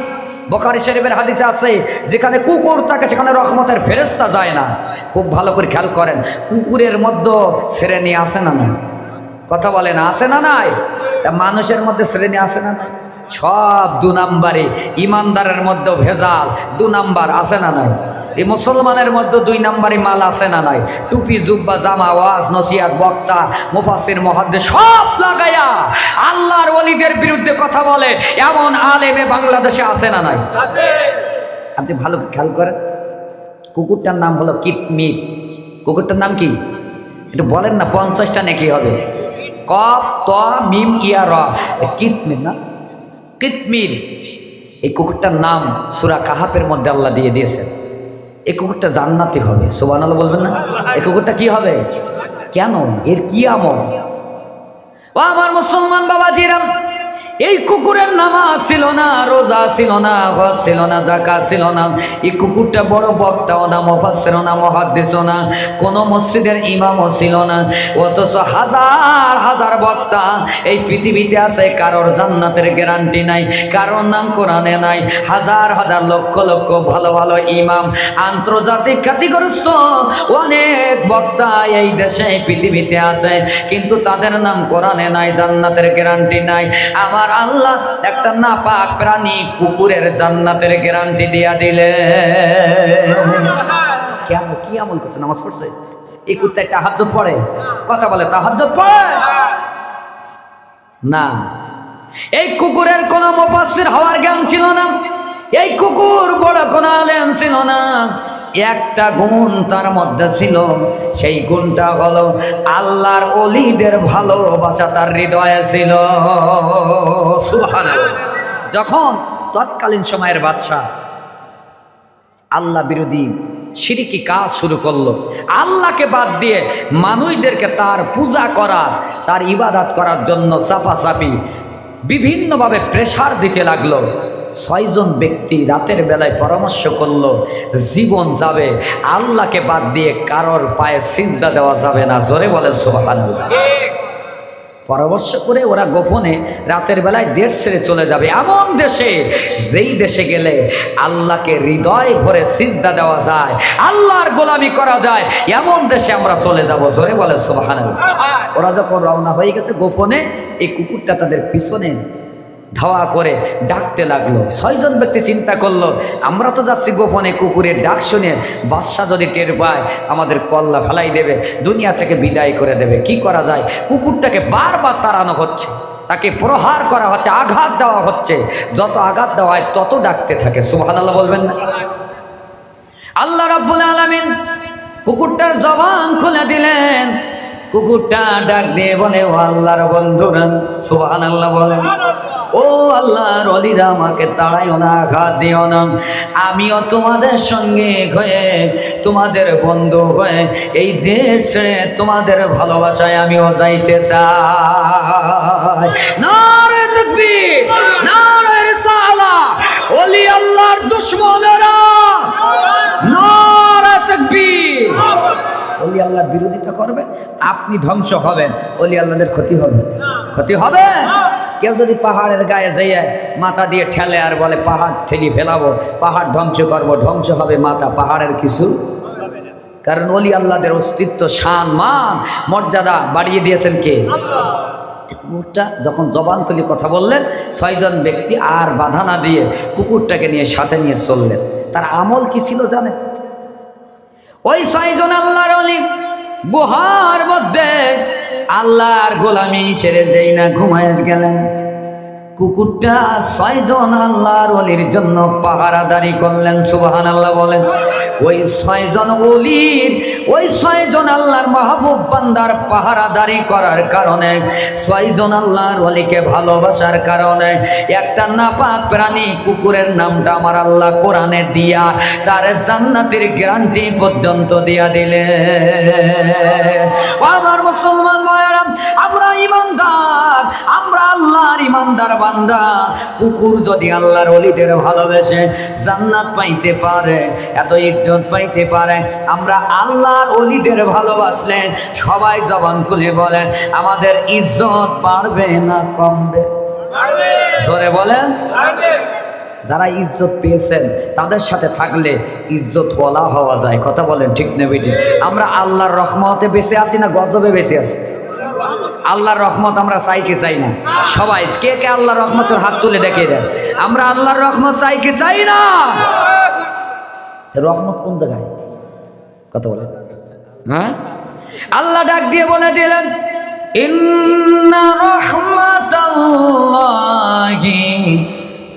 বুখারী শরীফের হাদিসে আছে যেখানে কুকুর থাকে সেখানে রহমতের ফেরেশতা যায় না। খুব ভালো করে খেয়াল করেন, কুকুরের মধ্যে শ্রেণী আছে না নাই? কথা বলেন আছে না নাই? তা মানুষের মধ্যে শ্রেণী আছে না নাই? সব 2 নম্বরে। ইমানদারের মধ্যে ভেজাল 2 নম্বর আছে না নাই? এই মুসলমানের মধ্যে 2 নম্বরই মাল আছে না নাই? টুপি, জুব্বা, জামা, ওয়াজ, নসিহত, বক্তা, মুফাসসির, মুহাদ্দিস সব লাগায়া আল্লাহর ওলিদের বিরুদ্ধে কথা বলে এমন আলেমে বাংলাদেশে আছে না নাই? আপনি ভালো খেয়াল করেন, কুকুরটার নাম হলো কিতমির। কুকুরটার নাম কি একটু বলেন না? 50টা নেকি হবে। কফ ত মিম ইয়া র, কিতমির না? কিতমির। এই কুকুরটার নাম সূরা কাহাফের মধ্যে আল্লাহ দিয়ে দিয়েছেন। এই কুকুরটা জান্নাতি হবে। সুবহানাল্লাহ বলবেন না? এই কুকুরটা কি হবে? কেন? এর কি আমল? ও আমার মুসলমান বাবাজিরা, এই কুকুরের নামাজ ছিল না, রোজা ছিল না, হজ ছিল না, যাকাত ছিল না। এই কুকুরটা বড় বক্তাও না, মুফাসসিরও না, মুহাদ্দিসও না, কোনো মসজিদের ইমামও ছিল না। অথচ হাজার হাজার বক্তা এই পৃথিবীতে আছে, কারোর জান্নাতের গ্যারান্টি নাই, কারোর নাম কোরআনে নাই। হাজার হাজার লক্ষ লক্ষ ভালো ভালো ইমাম, আন্তর্জাতিক খ্যাতিগ্রস্ত অনেক বক্তা এই দেশে এই পৃথিবীতে আছে, কিন্তু তাদের নাম কোরআনে নাই, জান্নাতের গ্যারান্টি নাই। আমার আল্লাহ একটা নাপাক প্রাণী কুকুরের জান্নাতের গ্যারান্টি দিয়া দিলে। কেন? কি আমল করছে? নামাজ পড়ছে? এই কুত্তায় তাহাজ্জুদ পড়ে? কথা বলে তাহাজ্জুদ পড়ে না। এই কুকুরের কোনো মুফাসসির হওয়ার জ্ঞান ছিল না, এই কুকুর বড় কোনো আলেম ছিল না। একটা গুণ তার মধ্যে ছিল, সেই গুণটা হলো আল্লাহর ওলিদের ভালোবাসা তার হৃদয়ে ছিল। সুবহানাল্লাহ। যখন তৎকালীন সময়ের বাদশা আল্লাহ বিরোধী শিরকি কাজ শুরু করলো। আল্লাহকে বাদ দিয়ে মানুষদেরকে তার পূজা করা, তার ইবাদত করার জন্য চাপাচাপি বিভিন্নভাবে প্রেসার দিতে লাগলো। 6 জন ব্যক্তি রাতের বেলায় পরামর্শ করলো, জীবন যাবে, আল্লাহকে বাদ দিয়ে কারোর পায়ে সিজদা দেওয়া যাবে না। জোরে বলে সুবহানাল্লাহ। পরামর্শ করে ওরা গোপনে রাতের বেলায় দেশ ছেড়ে চলে যাবে, এমন দেশে যেই দেশে গেলে আল্লাহকে হৃদয় ভরে সিজদা দেওয়া যায়, আল্লাহর গোলামি করা যায়, এমন দেশে আমরা চলে যাব। জোরে বলে সুবহানাল্লাহ। ওরা যখন রওনা হয়ে গেছে গোপনে, এই কুকুরটা তাদের পিছনে ধাওয়া করে ডাকতে লাগলো। 6 জন ব্যক্তি চিন্তা করলো, আমরা তো যাচ্ছি গোপনে, কুকুরের ডাক শুনে বাদশা যদি টের পায় আমাদের কল্লা ফেলাই দেবে, দুনিয়া থেকে বিদায় করে দেবে। কি করা যায়? কুকুরটাকে বারবার তাড়ানো হচ্ছে, তাকে প্রহার করা হচ্ছে, আঘাত দেওয়া হচ্ছে। যত আঘাত দেওয়া হয় তত ডাকতে থাকে। সুবহানাল্লাহ বলবেন না? আল্লাহ রাব্বুল আলামিন কুকুরটার জবান খুলে দিলেন। কুকুরটা ডাক দিয়ে বলে, ও আল্লাহর বন্ধুরা, সুবহানাল্লাহ বলেন, ও আল্লাহর ওলিরা, আমাকে তাড়াইও না, আঘাত দিও না। আমিও তোমাদের সঙ্গে হয়ে, তোমাদের বন্ধু হয়ে এই দেশ ছেড়ে তোমাদের ভালোবাসায় আমিও যাইতে চাই। নারে তাকবীর, নারে রিসালাত। ওলি আল্লাহর দুশমনেরা নারে তাকবীর। ওলি আল্লাহর বিরোধিতা করবে, আপনি ধ্বংস হবেন, ওলি আল্লাহদের ক্ষতি হবে। ক্ষতি হবে। কেউ যদি পাহাড়ের গায়ে যেয়ে মাথা দিয়ে ঠেলে আর বলে পাহাড় ঠেলি ফেলাবো, পাহাড় ধ্বংস করবো, ধ্বংস হবে মাথা, পাহাড়ের কিছু। কারণ ওলি আল্লাহদের অস্তিত্ব, শান, মান, মর্যাদা বাড়িয়ে দিয়েছেন কে? কুকুরটা যখন জবান খুলে কথা বললেন, 6 জন ব্যক্তি আর বাধা না দিয়ে কুকুরটাকে নিয়ে সাথে নিয়ে চললেন। তার আমল কি ছিল জানেন? ওই 6 জন আল্লাহর ওলি গুহার মধ্যে আল্লাহর গোলামি সেরে যেই না ঘুমায় গেলেন, কুকুরটা 6 জন আল্লাহর ওলির জন্য পাহারাদারি করলেন। সুবহানাল্লাহ বলেন। ওই 6 জন ওলির, ওই 6 জন আল্লাহর মাহবুব বান্দার পাহারাদারি করার কারণে, 6 জন আল্লাহর ওলিকে ভালোবাসার কারণে একটা নাপাক প্রাণী কুকুরের নামটা আমার আল্লাহ কোরআনে দিয়া তার জান্নাতের গ্যারান্টি পর্যন্ত দিয়া দিলে। আমার মুসলমান ভাইরা, আমরা ইমানদার, আমরা আল্লাহর ইমানদার বান্দা। কুকুর যদি আল্লাহর ওলিদের ভালোবেসে জান্নাত পাইতে পারে, এত ইজ্জত পাইতে পারে, আমরা আল্লাহর ওলিদের ভালোবাসলে সবাই জবান খুলে বলেন, আমাদের ইজ্জত বাড়বে না কমবে? জোরে বলেন। যারা ইজ্জত পেয়েছেন তাদের সাথে থাকলে ইজ্জত ওয়ালা হওয়া যায়। কথা বলেন ঠিক না বেটি? আমরা আল্লাহর রহমতে বেঁচে আছি না গজবে বেঁচে আছি? আল্লাহর রহমত আমরা চাই কি চাই না? সবাই কে কে আল্লাহর রহমতের হাত তুলে দেখিয়ে দেন। আমরা আল্লাহর রহমত চাই কি চাই না? রহমত কোন জায়গায়? কথা বলেন। হ্যাঁ, আল্লাহ ডাক দিয়ে বলে দিলেন, ইন্না রাহমাতাল্লাহি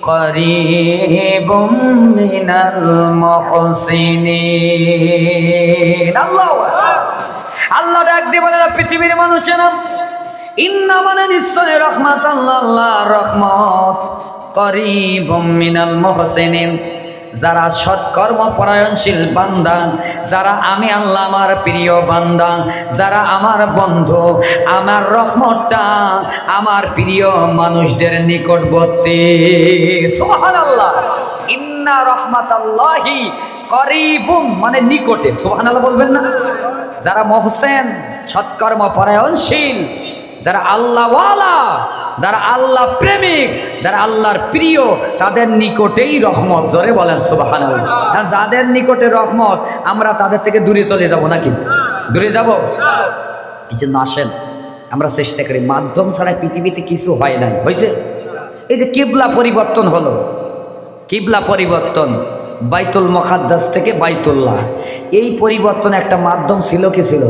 করিবুম মিনাল মুহসিনিন। আল্লাহ ডাক দিয়ে বলে, পৃথিবীর মানুষেরা, ইন্না মানে নিশ্চয়, রাহমাতাল্লাহ, আল্লাহর রহমত, করিবুম মিনাল মুহসিনিন, যারা সৎকর্ম পরায়ণশীল বান্দা, যারা আমি আল্লাহ আমার প্রিয় বান্দা, যারা আমার বন্ধু, আমার রহমতটা আমার প্রিয় মানুষদের নিকটবর্তী। সুবহানাল্লাহ। ইন্না রাহমাতাল্লাহি করিবুম মানে নিকটে। সুবহানাল্লাহ বলবেন না? যারা মুহসিন, সৎকর্ম পরায়ণশীল, যারা আল্লাহওয়ালা, যারা আল্লাহ প্রেমিক, যারা আল্লাহর প্রিয়, তাদের নিকটেই রহমত। জোরে বলেন সুবহানাল্লাহ। যাদের নিকটে রহমত, আমরা তাদের থেকে দূরে চলে যাব নাকি? দূরে যাব? এই জন্য আসেন আমরা চেষ্টা করি, মাধ্যম ছাড়া পৃথিবীতে কিছু হয় নাই। হয়েছে? এই যে কিবলা পরিবর্তন হলো, কিবলা পরিবর্তন, বাইতুল মুকাদ্দাস থেকে বাইতুল্লাহ, এই পরিবর্তন একটা মাধ্যম ছিল কি ছিল?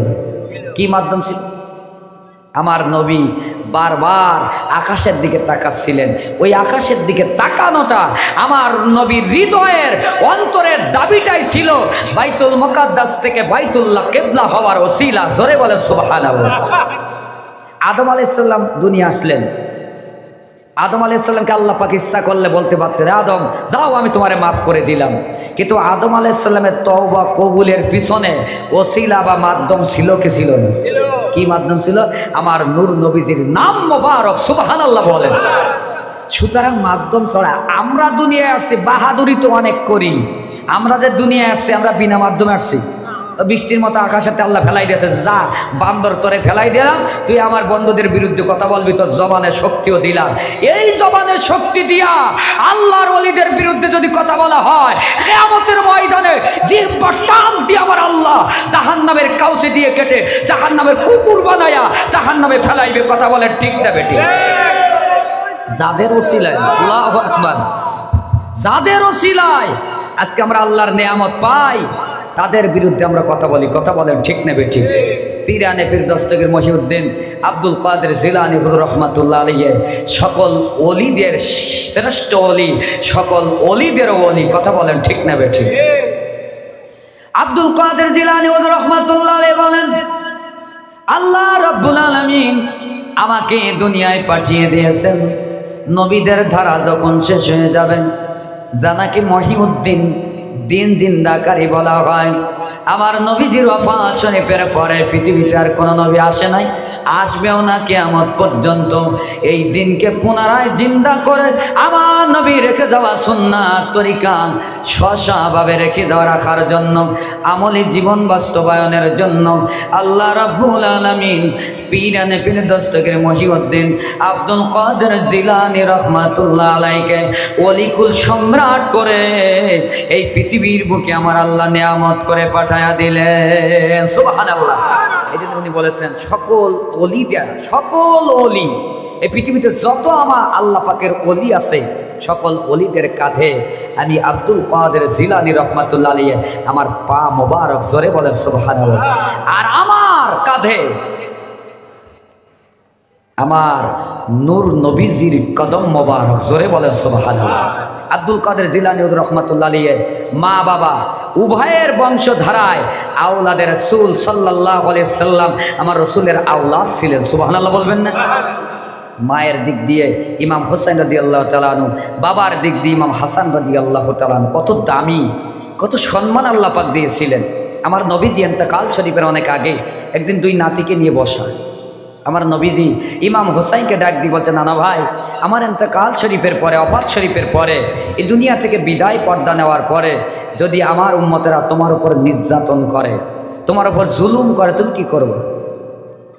কি মাধ্যম ছিল? আমার নবী বারবার আকাশের দিকে তাকাচ্ছিলেন। ওই আকাশের দিকে তাকানোটা আমার নবীর হৃদয়ের অন্তরের দাবিটাই ছিল বাইতুল মুকাদ্দাস থেকে বাইতুল্লাহ কিবলা হওয়ার ওসিলা। জোরে বলে সুবহানাল্লাহ। আদম আলাইহিস সালাম দুনিয়া আসলেন, আদম আলাইহিস সালামকে আল্লাহ পাক ইচ্ছা করলে বলতে পারতেন, আদম যাও আমি তোমারে মাফ করে দিলাম। কিন্তু আদম আলাইহিস সালামের তওবা কবুলের পিছনে ওসিলা বা মাধ্যম ছিল কি ছিল না? কি মাধ্যম ছিল? আমার নূর নবীজির নাম মোবারক, সুবহানাল্লাহ বলেন। সুতরাং মাধ্যম ছাড়া আমরা দুনিয়ায় আসছি, বাহাদুরি তো অনেক করি। আমরা যে দুনিয়ায় আসছি আমরা বিনা মাধ্যমে আসছি। বৃষ্টির মতো আকাশেতে আল্লাহ ফেলাই দিয়েছে, যা বান্দর তোরে ফেলাই দিলাম, তুই আমার বন্ধুদের বিরুদ্ধে কথা বলবি, তোর জবানের শক্তিও দিলাম। এই জবানের শক্তি দিয়া আল্লাহর ওলিদের বিরুদ্ধে যদি কথা বলা হয়, কিয়ামতের ময়দানে জিহ্বা টান দিয়ে আমার আল্লাহ জাহান্নামের কাউচি দিয়ে কেটে জাহান্নামের কুকুর বানায়া জাহান্নামে ফেলাইবে। কথা বলে ঠিক না বেটি? যাদের ওসিলায়, আল্লাহু আকবার, যাদের ওসিলায় আজকে আমরা আল্লাহর নেয়ামত পাই, তাদের বিরুদ্ধে আমরা কথা বলি। কথা বলেন ঠিক নেবে ঠিক? পীরানে পীর দস্তগীর মহিউদ্দিন আব্দুল কাদের জিলানী হুজুর রহমাতুল্লাহ আলাইহি সকল ওলিদের শ্রেষ্ঠ ওলি, সকল ওলিদের ওলি। কথা বলেন ঠিক নেবে ঠিক? আব্দুল কাদের জিলানী হুজুর রহমাতুল্লাহ আলাইহি বলেন, আল্লাহ রাব্বুল আলামিন আমাকে দুনিয়ায় পাঠিয়ে দিয়েছেন, নবীদের ধারা যখন শেষ হয়ে যাবেন, জানাকি মহিউদ্দিন দিন জিন্দাকারী বলা হয়। আমার নবীজির ওয়াফাত শরীফের পরে পৃথিবীতে আর কোনো নবী আসে নাই, আসবেও না কিয়ামত পর্যন্ত। এই দিনকে পুনরায় জিন্দা করে আমার নবী রেখে যাওয়া সুন্নাত তরিকা স্বভাবে রেখে দেওয়া রাখার জন্য, আমলি জীবন বাস্তবায়নের জন্য আল্লাহ রাব্বুল আলামিন পীরানে পীর দস্তগীর মহিউদ্দিন আব্দুল কাদের জিলানী রহমাতুল্লাহ আলাইহিকে ওলিকুল সম্রাট করে এই পৃথিবীর বুকে আমার আল্লাহ নিয়ামত করে পাঠায়া দিলেন। সুবহানাল্লাহ। এই জন্য উনি বলেছেন, সকল ওলিরা, সকল ওলি, এই পৃথিবীতে যত আমার আল্লাহ পাকের ওলি আছে, সকল ওলিদের কাঁধে আমি আব্দুল কাদের জিলানী রহমাতুল্লাহ আলাইহি আমার পা মোবারক, জোরে বলেন সুবহানাল্লাহ। আর আমার কাঁধে আমার নূর নবীজির কদম মোবারক, জোরে বলেন সুবহানাল্লাহ। আব্দুল কাদের জিলানী রহমাতুল্লাহ আলাইহি মা বাবা উভয়ের বংশধারায় আওলাদে রাসূল সাল্লাল্লাহু আলাইহি সাল্লাম আমার রাসূলের আওলাদ ছিলেন। সুবহানাল্লাহ বলবেন না? মায়ের দিক দিয়ে ইমাম হোসেন রাদিয়াল্লাহু তাআলা আনহু, বাবার দিক দিয়ে ইমাম হাসান রাদিয়াল্লাহু তাআলা আনহু। কত দামি, কত সম্মান আল্লাহ পাক দিয়েছিলেন। আমার নবীজি ইন্তেকাল শরীফের অনেক আগে একদিন দুই নাতিকে নিয়ে বসা, আমার নবীজি ইমাম হোসাইনকে ডাক দিয়ে বলছে, নানা ভাই, আমার ইন্তেকাল শরীফের পরে, ওফাত শরীফের পরে, এই দুনিয়া থেকে বিদায় পর্দা নেওয়ার পরে যদি আমার উম্মতেরা তোমার উপর নির্যাতন করে, তোমার উপর জুলুম করে, তুমি কি করবে?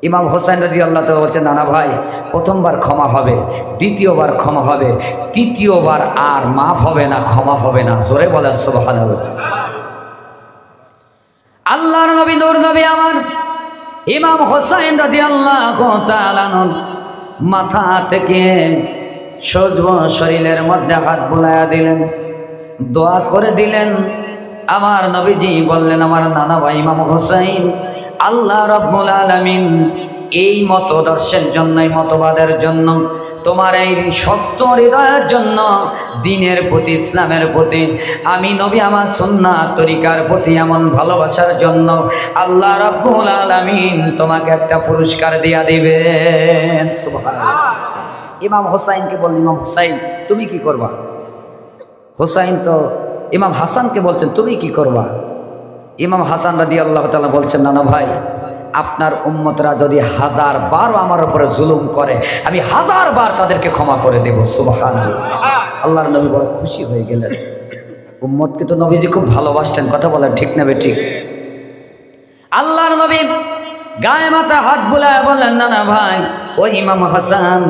ইমাম হোসাইন রাদিয়াল্লাহু তাআলা বলছে, নানা ভাই, প্রথমবার ক্ষমা হবে, দ্বিতীয়বার ক্ষমা হবে, তৃতীয়বার আর মাফ হবে না, ক্ষমা হবে না। জোরে বলেন সুবহানাল্লাহ। আল্লাহর নবী, নূর নবী আমার ইমাম হোসাইন রাদিয়াল্লাহু তাআলা মাথা থেকে সজব শরীরের মধ্যে হাত বুলাইয়া দিলেন, দোয়া করে দিলেন। আমার নবীজি বললেন, আমার নানা ভাই ইমাম হোসাইন, আল্লাহ রাব্বুল আলামিন এই মতদর্শের জন্য, এই মতবাদের জন্য, তোমার এই শক্ত হৃদয়ের জন্য, দ্বীনের প্রতি, ইসলামের প্রতি, আমি নবী আমার সুন্নাত তরিকার প্রতি এমন ভালোবাসার জন্য আল্লাহ রাব্বুল আলামিন তোমাকে একটা পুরস্কার দিয়া দিবেন। সুবহানাল্লাহ। ইমাম হোসাইনকে বলল, ইমাম হোসাইন তুমি কি করবা? হোসাইন তো ইমাম হাসানকে বলছেন, তুমি কি করবা? ইমাম হাসান রাদিয়াল্লাহু তাআলা বলছেন, নানা ভাই, আপনার উম্মতরা যদি 1000 বার আমার উপরে জুলুম করে, আমি 1000 বার তাদেরকে ক্ষমা করে দেব। সুবহানাল্লাহ। আল্লাহর নবী বড় খুশি হয়ে গেলেন। উম্মতকে তো নবীজি খুব ভালোবাসতেন। কথা বলেন ঠিক না ঠিক? আল্লাহর নবী গায়ে মাথা হাত বুলায় বললেন, নানা ভাই, ওই ইমাম হাসান,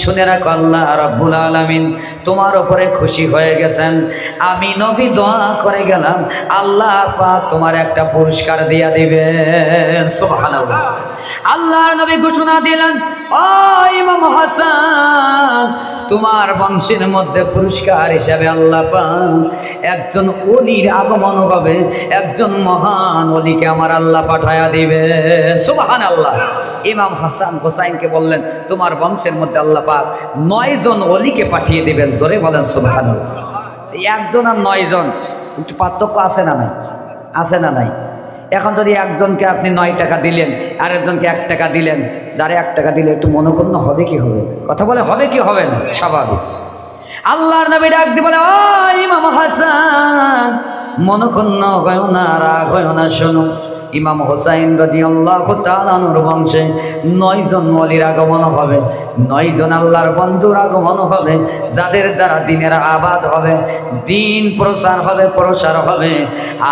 শুনে রাখো, আল্লাহ রাব্বুল আলামিন তোমার উপরে খুশি হয়ে গেছেন। আমি নবী দোয়া করে গেলাম, আল্লাহ পাক তোমার একটা পুরস্কার দিয়া দিবেন। সুবহানাল্লাহ। আল্লাহর নবী ঘোষণা দিলেন, ও ইমাম হাসান, তোমার বংশের মধ্যে পুরস্কার হিসাবে আল্লাহ পাক একজন ওলির আগমন হবে, একজন মহান ওলিকে আমার আল্লাহ পাঠায়া দিবেন। সুবহানাল্লাহ। ইমাম হাসান হোসাইনকে বললেন, তোমার বংশের মধ্যে আল্লাহ পাক 9 জন ওলিকে পাঠিয়ে দিবেন। জোরে বলেন সুবহানাল্লাহ। 1 জন আর 9 জন একটু পার্থক্য আছে না নাই? আছে না নাই? এখন যদি একজনকে আপনি 9 টাকা দিলেন, আরেকজনকে 1 টাকা দিলেন, যারা 1 টাকা দিলে একটু মনোক্ষুণ্ণ হবে কি হবে না? কথা বলে হবে কি হবে না? স্বাভাবিক। আল্লাহর নবী ডাক দিয়ে বলে, ও ইমাম হাসান, মনোক্ষুণ্ণ হয় না, রাগ হয় না, শোনো, ইমাম হোসাইন রাদিয়াল্লাহু তাআলা আনহুর বংশে 9 জন ওলির আগমন হবে, 9 জন আল্লাহর বন্ধুর আগমন হবে, যাদের দ্বারা দিনের আবাদ হবে, দিন প্রসার হবে।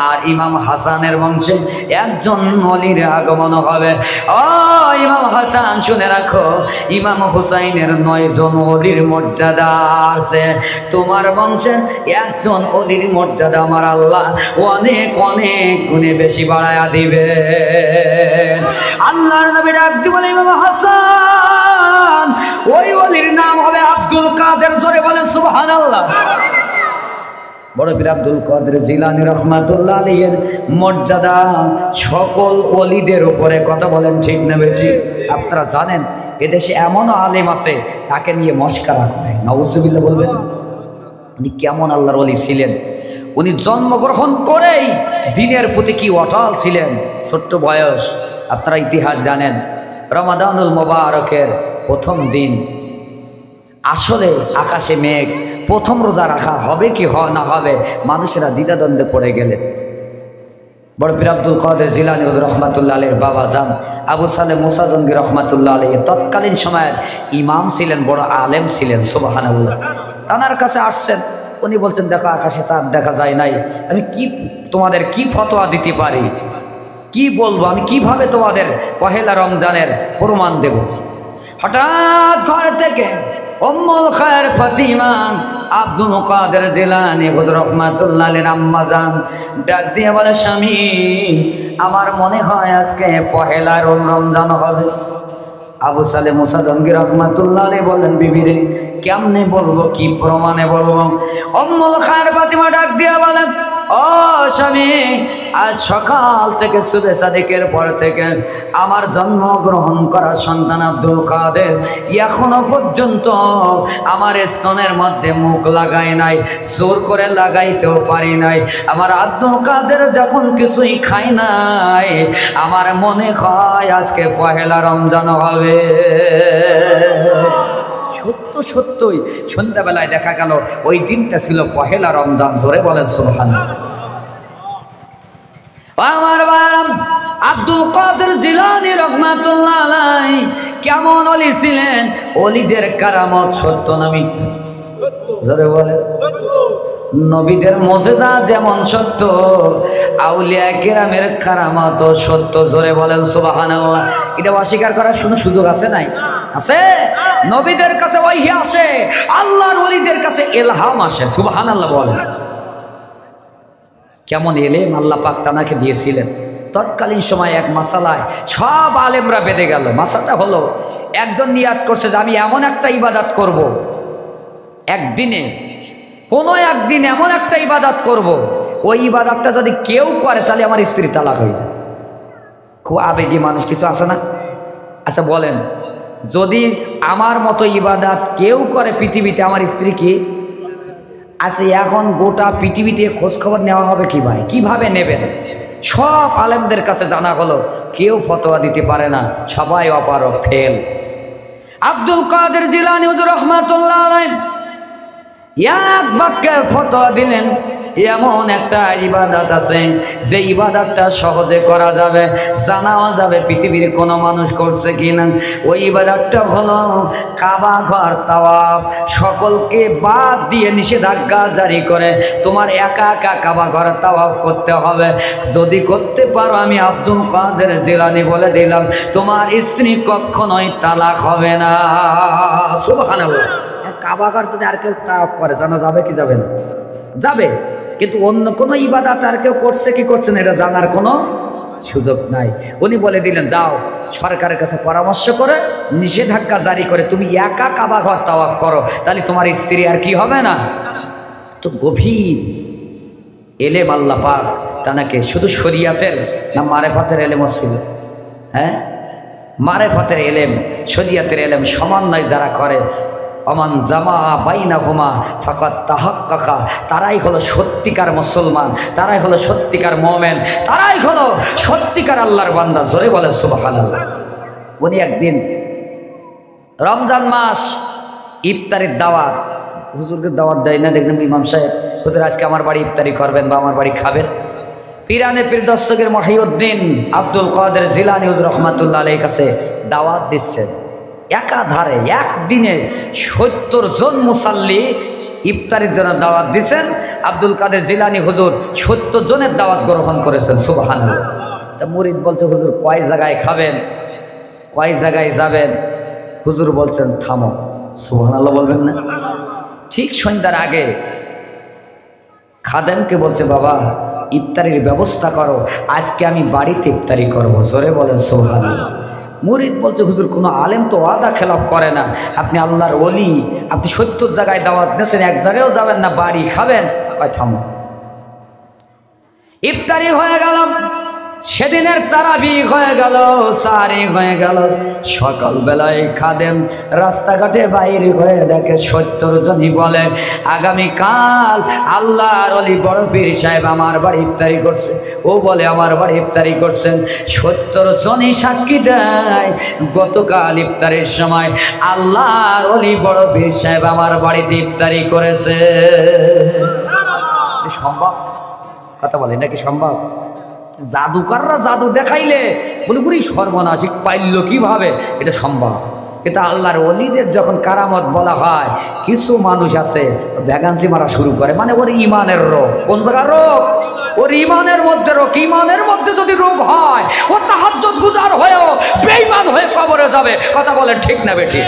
আর ইমাম হাসানের বংশে 1 জন ওলির আগমন হবে। ও ইমাম হাসান, শুনে রাখো, ইমাম হোসাইনের 9 জন ওলির মর্যাদা আছে। তোমার বংশে 1 জন ওলির মর্যাদা আমার আল্লাহ অনেক অনেক গুণে বেশি বাড়ায়া দিবে। আল্লাহর নবী ডাক দিয়ে বলে, ইমাম হাসান, ওই ওলির নাম হবে আব্দুল কাদের। জোরে বলেন সুবহানাল্লাহ। বড় পীর আব্দুল কাদের জিলানী রাহমাতুল্লাহ আলাইহির মর্যাদা সকল ওলিদের উপরে। কথা বলেন ঠিক না বেটি? আপনারা জানেন এদেশে এমনও আলেম আছে তাকে নিয়ে মস্কারা করে, নাউজুবিল্লাহ বলবেন। উনি কেমন আল্লাহর ওলি ছিলেন? উনি জন্মগ্রহণ করেই দিনের প্রতি কি অটল ছিলেন। ছোট্ট বয়স, আপনারা ইতিহাস জানেন, রমাদানুল মোবারকের প্রথম দিন আসলে আকাশে মেঘ, প্রথম রোজা রাখা হবে কি না হবে, মানুষেরা দ্বিধাদ্বন্দ্বে পড়ে গেলেন। বড় পীর আব্দুল কাদের জিলানী রহমাতুল্লাহ আলাইহির বাবা জান আবু সালেহ মুসা জঙ্গি রহমাতুল্লাহ আলাইহি তৎকালীন সময়ের ইমাম ছিলেন, বড় আলেম ছিলেন, সুবহানাল্লাহ। তানার কাছে আসছেন, উনি বলছেন, দেখো আকাশে চাঁদ দেখা যায় নাই, আমি তোমাদের কি ফতোয়া দিতে পারি, কি বলবো, আমি কিভাবে তোমাদের পহেলা রমজানের প্রমাণ দেব? হঠাৎ ঘর থেকে উম্মুল খায়ের ফাতিমা আব্দুল কাদের জিলানী রহমাতুল্লাহ আলাইহির আম্মা জান ডাক দিয়ে বলে, স্বামী, আমার মনে হয় আজকে পহেলা রমজান হবে। আবু সালেহ মুসা জঙ্গি রহমাতুল্লাহ আলাইহি বললেন, বিবি রে, কেমনে বলবো, কি প্রমাণে বলবো? উম্মুল খায়ের ফাতিমা ডাক দিয়ে বলেন, ও স্বামী, আজ সকাল থেকে সুবে সাদিকের পর থেকে আমার জন্মগ্রহণ করা সন্তান আব্দুল কাদের এখনো পর্যন্ত আমার স্তনের মধ্যে মুখ লাগায় নাই, জোর করে লাগাইতেও পারি নাই। আমার আব্দুল কাদের যখন কিছুই খাই নাই, আমার মনে হয় আজকে পহেলা রমজান হবে। সত্যই সন্ধ্যাবেলায় দেখা গেল ওই দিনটা ছিল পহেলা রমজান। জোরে বলেন সুবহানাল্লাহ। আমার বাবা আব্দুল কাদের জিলানী রহমাতুল্লাহ আলাইহি কেমন ওলি ছিলেন? ওলিদের কারামত সত্য না মিথ্যা? জোরে বলেন। নবীদের মুজিজা যেমন সত্য, আউলিয়া কেরামের কারামত সত্য। জোরে বলেন সুবহানাল্লাহ। এটা অস্বীকার করার কোনো সুযোগ আছে নাই? আছে। নবীদের কাছে ওহী আসে, আল্লাহর ওলিদের কাছে ইলহাম আসে। সুবহানাল্লাহ বলেন। কেমন এলেম আল্লাহ পাক তানাকে দিয়েছিলেন। তৎকালীন সময় এক মাসালায় সব আলেমরা বেঁধে গেল। মাসালাটা হলো, একজন নিয়াত করছে যে আমি এমন একটা ইবাদত করব, একদিনে কোনো একদিন এমন একটা ইবাদত করব, ওই ইবাদতটা যদি কেউ করে তাহলে আমার স্ত্রী তালাক হয়ে যায়। খুব আবেগী মানুষ কিছু আছে না? আচ্ছা বলেন, যদি আমার মতো ইবাদত কেউ করে পৃথিবীতে, আমার স্ত্রী কি? আচ্ছা, এখন গোটা পৃথিবীতে খোঁজখবর নেওয়া হবে কি ভাই, কিভাবে নেবেন? সব আলেমদের কাছে জানা হলো, কেউ ফতোয়া দিতে পারে না, সবাই অপারক, ফেল। আব্দুল কাদের জিলানী রহমাতুল্লাহ আলাইহি এক বাক্যে ফতোয়া দিলেন, এমন একটা ইবাদত আছে যে ইবাদতটা সহজে করা যাবে, জানাও যাবে পৃথিবীর কোনো মানুষ করছে কিনা। ওই ইবাদতটা হলো কাবা ঘর তাওয়াফ। সকলকে বাদ দিয়ে নিষেধাজ্ঞা জারি করে তোমার একা একা কাবা ঘর তাওয়াফ করতে হবে। যদি করতে পারো, আমি আব্দুল কাদের জিলানী বলে দিলাম, তোমার স্ত্রী কখনোই তালাক হবে না। সুবহানাল্লাহ। কাবা ঘর যদি আর কেউ তাওয়াফ করে, জানা যাবে কি যাবে না? যাবে। কিন্তু অন্য কোনো ইবাদত আর কেউ করছে কি করছে না, এটা জানার কোনো সুযোগ নাই। উনি বলে দিলেন, যাও সরকারের কাছে পরামর্শ করে নিষেধাজ্ঞা জারি করে তুমি একা কাবা ঘর তাওয়াফ করো, তাহলে তোমার স্ত্রী আর কি হবে না। তো গভীর এলেম আল্লাহ পাক তানাকে শুধু শরিয়াতের না মারেফাতের এলেমও ছিল। হ্যাঁ, মারেফাতের এলেম, শরিয়াতের এলেম সমন্বয় যারা করে অমান জামা বাইনাহুমা ফাকাত তাহাক্কাকা, তারাই হলো সত্যিকার মুসলমান, তারাই হলো সত্যিকার মুমিন, তারাই হলো সত্যিকার আল্লাহর বান্দা। জোরে বলে সুবহানাল্লাহ। উনি একদিন রমজান মাস ইফতারির দাওয়াত, হুজুরকে দাওয়াত দেয় না, দেখলাম ইমাম সাহেব হুজুর আজকে আমার বাড়ি ইফতারি করবেন বা আমার বাড়ি খাবেন। পীরানে পীর দস্তগীর মহিউদ্দিন আব্দুল কাদের জিলানী হুজুর রহমাতুল্লাহ আলাইহির কাছে দাওয়াত দিচ্ছেন। একাধারে একদিনে 70 জন মুসাল্লি ইফতারির জন্য দাওয়াত দিচ্ছেন। আব্দুল কাদের জিলানী হুজুর 70 জনের দাওয়াত গ্রহণ করেছেন। সুবহানাল্লাহ। তা মুরিদ বলছে হুজুর কয় জায়গায় খাবেন, কয় জায়গায় যাবেন? হুজুর বলছেন থামো, সুবহানাল্লাহ বলবেন না? ঠিক সন্ধ্যার আগে খাদেমকে বলছে বাবা ইফতারির ব্যবস্থা করো, আজকে আমি বাড়িতে ইফতারি করবো। জোরে বলেন সুবহানাল্লাহ। মুরিদ বলছে হুজুর কোনো আলেম তো ওয়াদা খেলাপ করে না, আপনি আল্লাহর ওলি, আপনি 70 জায়গায় দাওয়াত দিয়েছেন, এক জায়গায়ও যাবেন না, বাড়ি খাবেন। কয় থামো। ইফতারি হয়ে গেল, সেদিনের তারাবি হয়ে গেল, সারি হয়ে গেল। সকালবেলায় খাদেম রাস্তাঘাটে বাইরে হয়ে দেখে 70 জনই বলে আগামীকাল আল্লাহর ওলি বড় পীর সাহেব আমার বাড়ি ইফতারি করছে। ও বলে আমার বাড়ি ইফতারি করছেন। 70 জনই সাক্ষী দেয় গতকাল ইফতারের সময় আল্লাহর ওলি বড় পীর সাহেব আমার বাড়িতে ইফতারি করেছে। সম্ভব? কথা বলে নাকি সম্ভব? জাদুকাররা জাদু দেখাইলে বলি বুড়ি সর্বনাশিক পাইল কিভাবে, এটা সম্ভব। কিন্তু আল্লাহর ওলিদের যখন কারামত বলা হয়, কিছু মানুষ আছে ভ্যাকান্সি মারা শুরু করে, মানে ওর ইমানের রোগ। কোন জায়গার রোগ? ওর ইমানের মধ্যে রোগ। ইমানের মধ্যে যদি রোগ হয়, ও তাহাজ্জুদ গুজার হয়েও বেঈমান হয়ে কবরে যাবে। কথা বলেন ঠিক না বেঠিক?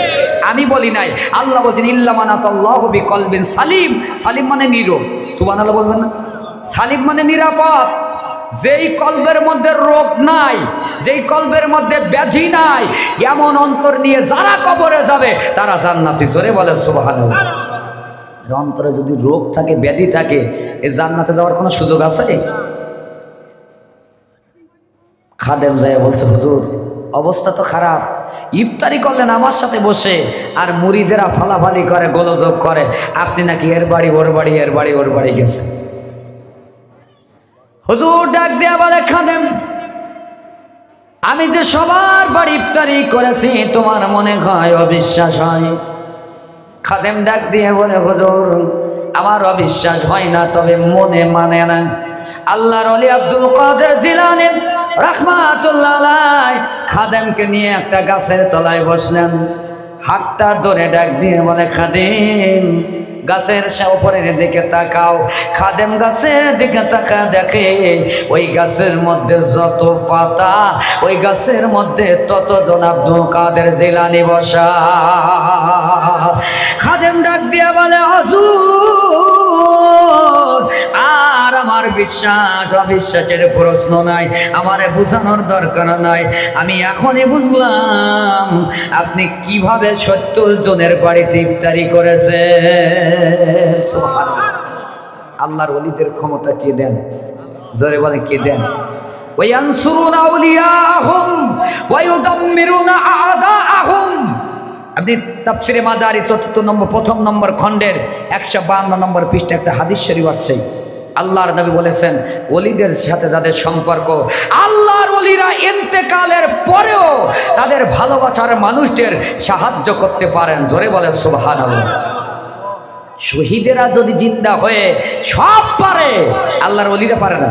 আমি বলি নাই, আল্লাহ বলছেন ইল্লা মান আতাল্লাহু বিকলবিন সালিম। সালিম মানে নিরোগ। সুবহানাল্লাহ বলবেন না? সালিম মানে নিরাপদ। যেই কলবের মধ্যে রোগ নাই, যেই কলবের মধ্যে ব্যাধি নাই, এমন অন্তর নিয়ে যারা কবরে যাবে তারা জান্নাতি। জোরে বলে সুবহানাল্লাহ। অন্তরে যদি রোগ থাকে, ব্যাধি থাকে, এই জান্নাতে যাওয়ার কোনো সুযোগ আছে? খাদেম যায় বলছে হুজুর অবস্থা তো খারাপ, ইফতারি করলেন আমার সাথে বসে, আর মুরিদেরা ফালাফালি করে, গোলযোগ করে, আপনি নাকি এর বাড়ি ওর বাড়ি, এর বাড়ি ওর বাড়ি গেছে। হুজুর ডাক দেয়া বলে খাদেম আমি যে সবার বাড়ি ইফতারি করেছি তোমার মনে হয় অবিশ্বাস হয়? খাদেম ডাক দিয়ে বলে হুজুর আমার অবিশ্বাস হয় না, তবে মনে মানে না। আল্লাহর ওলি আব্দুল কাদের জিলানী রাহমাতুল্লাহ আলাইহি খাদেমকে নিয়ে একটা গাছের তলায় বসলেন। হাতটা ধরে ডাক দিয়ে বলে খাদেম গাছের উপরের দিকে তাকাও। খাদেম গাছের দিকে তাকা দেখে ওই গাছের মধ্যে যত পাতা, ওই গাছের মধ্যে ততজন আব্দুল কাদের জিলানী বসা। খাদেম ডাক দিয়া বলে হুজুর আর আমার বিশ্বাস অবিশ্বাসের প্রশ্ন নাই, আমারে বোঝানোর দরকার নাই, আমি এখনই বুঝলাম আপনি কিভাবে 70 জনের বাড়িতে ইফতারি করেছেন। সুবহানাল্লাহ। আল্লাহর ওলিদের ক্ষমতা কে দেন? জোরে বলে কে দেন? ওয়ায়ানসুরুনা আউলিয়াহুম ওয়া ইউদাম্মিরুনা আ'দাআহুম। আপনি তাফসিরে মাদারি 4 নম্বর 1 নম্বর খণ্ডের 152 নম্বর পৃষ্ঠা একটা হাদিস শরীফ আছে। আল্লাহর নবী বলেছেন ওলিদের সাথে যাদের সম্পর্ক, আল্লাহর ওলিরা ইন্তেকালের পরেও তাদের ভালোবাসার মানুষদের সাহায্য করতে পারেন। জোরে বলে সুবহানাল্লাহ। শহীদেরা যদি জিন্দা হয়ে সব পারে, আল্লাহর ওলিরা পারে না।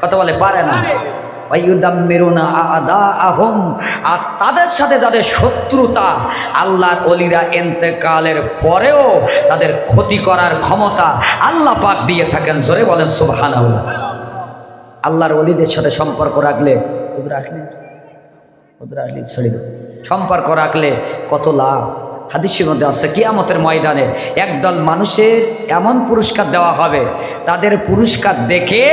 কথা বলে পারে না। আর তাদের সাথে যাদের শত্রুতা, আল্লাহর ওলিরা ইন্তেকালের পরেও তাদের ক্ষতি করার ক্ষমতা আল্লাহ পাক দিয়ে থাকেন। জোরে বলেন সুবহানাল্লাহ। আল্লাহর ওলিদের সাথে সম্পর্ক রাখলে সম্পর্ক রাখলে কত লাভ। হাদিসের মধ্যে আছে কিয়ামতের ময়দানে একদল মানুষের এমন পুরস্কার দেওয়া হবে, তাদের পুরস্কার দেখে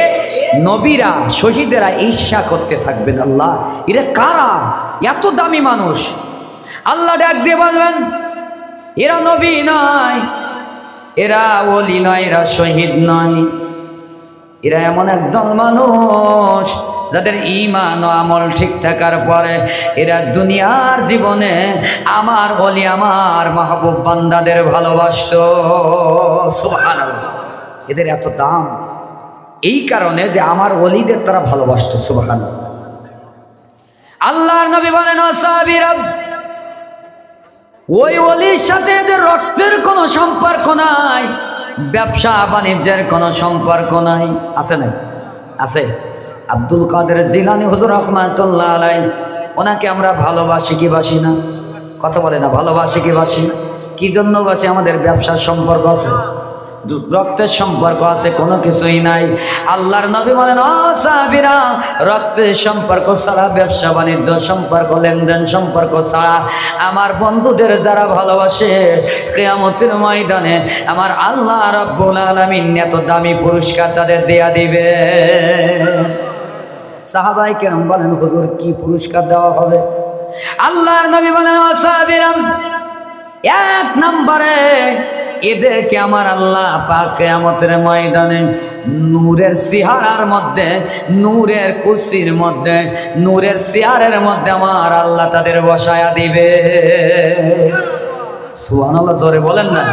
নবীরা শহীদেরা ঈর্ষা করতে থাকবেন, আল্লাহ এরা কারা, এত দামি মানুষ। আল্লাহ ডাক দিয়ে বলবেন এরা নবী নয়, এরা ওলি নয়, এরা শহীদ নয়, এরা এমন একদল মানুষ যাদের ঈমান ও আমল ঠিক থাকার পরে এরা দুনিয়ার জীবনে আমার ওলি আমার মাহবুব বান্দাদের ভালোবাসতো। সুবহানাল্লাহ। এদের এত দাম এই কারণে যে আমার ওলিদের তারা ভালোবাসতো। সুবহানাল্লাহ। আল্লাহর নবী বলেন, ও সাহাবীরা, ওই ওলির সাথে এদের রক্তের কোনো সম্পর্ক নাই, ব্যবসা বাণিজ্যের কোনো সম্পর্ক নাই। আছে না? আছে। আব্দুল কাদের জিলানী হুজুর রহমাতুল্লাহ আলাইহি, ওনাকে আমরা ভালোবাসি কি বাসি না? কথা বলে না, ভালোবাসি কি বাসি না? কি জন্য বাসি? আমাদের ব্যবসার সম্পর্ক আছে, রক্তের সম্পর্ক আছে, কোনো কিছুই নাই। আল্লাহর নবী বলেন, ও সাহাবীরা, রক্তের সম্পর্ক ছাড়া, ব্যবসা বাণিজ্য সম্পর্ক, লেনদেন সম্পর্ক ছাড়া আমার বন্ধুদের যারা ভালোবাসে, কিয়ামতের ময়দানে আমার আল্লাহ রাব্বুল আলামিন এত দামি পুরস্কার তাদের দেয়া দিবে। সাহাবায়ে কেরাম বলেন, হুজুর কি পুরস্কার দেওয়া হবে? আল্লাহর নবী বলেন, ও সাহাবীরা, এক নম্বরে এদেরকে আমার আল্লাহ পাক কিয়ামতের ময়দানে নূরের সিহারার মধ্যে, নূরের কুরসির মধ্যে, নূরের চেয়ারের মধ্যে আমার আল্লাহ তাদের বসায়া দিবে। সুবহানাল্লাহ, জোরে বলেন না।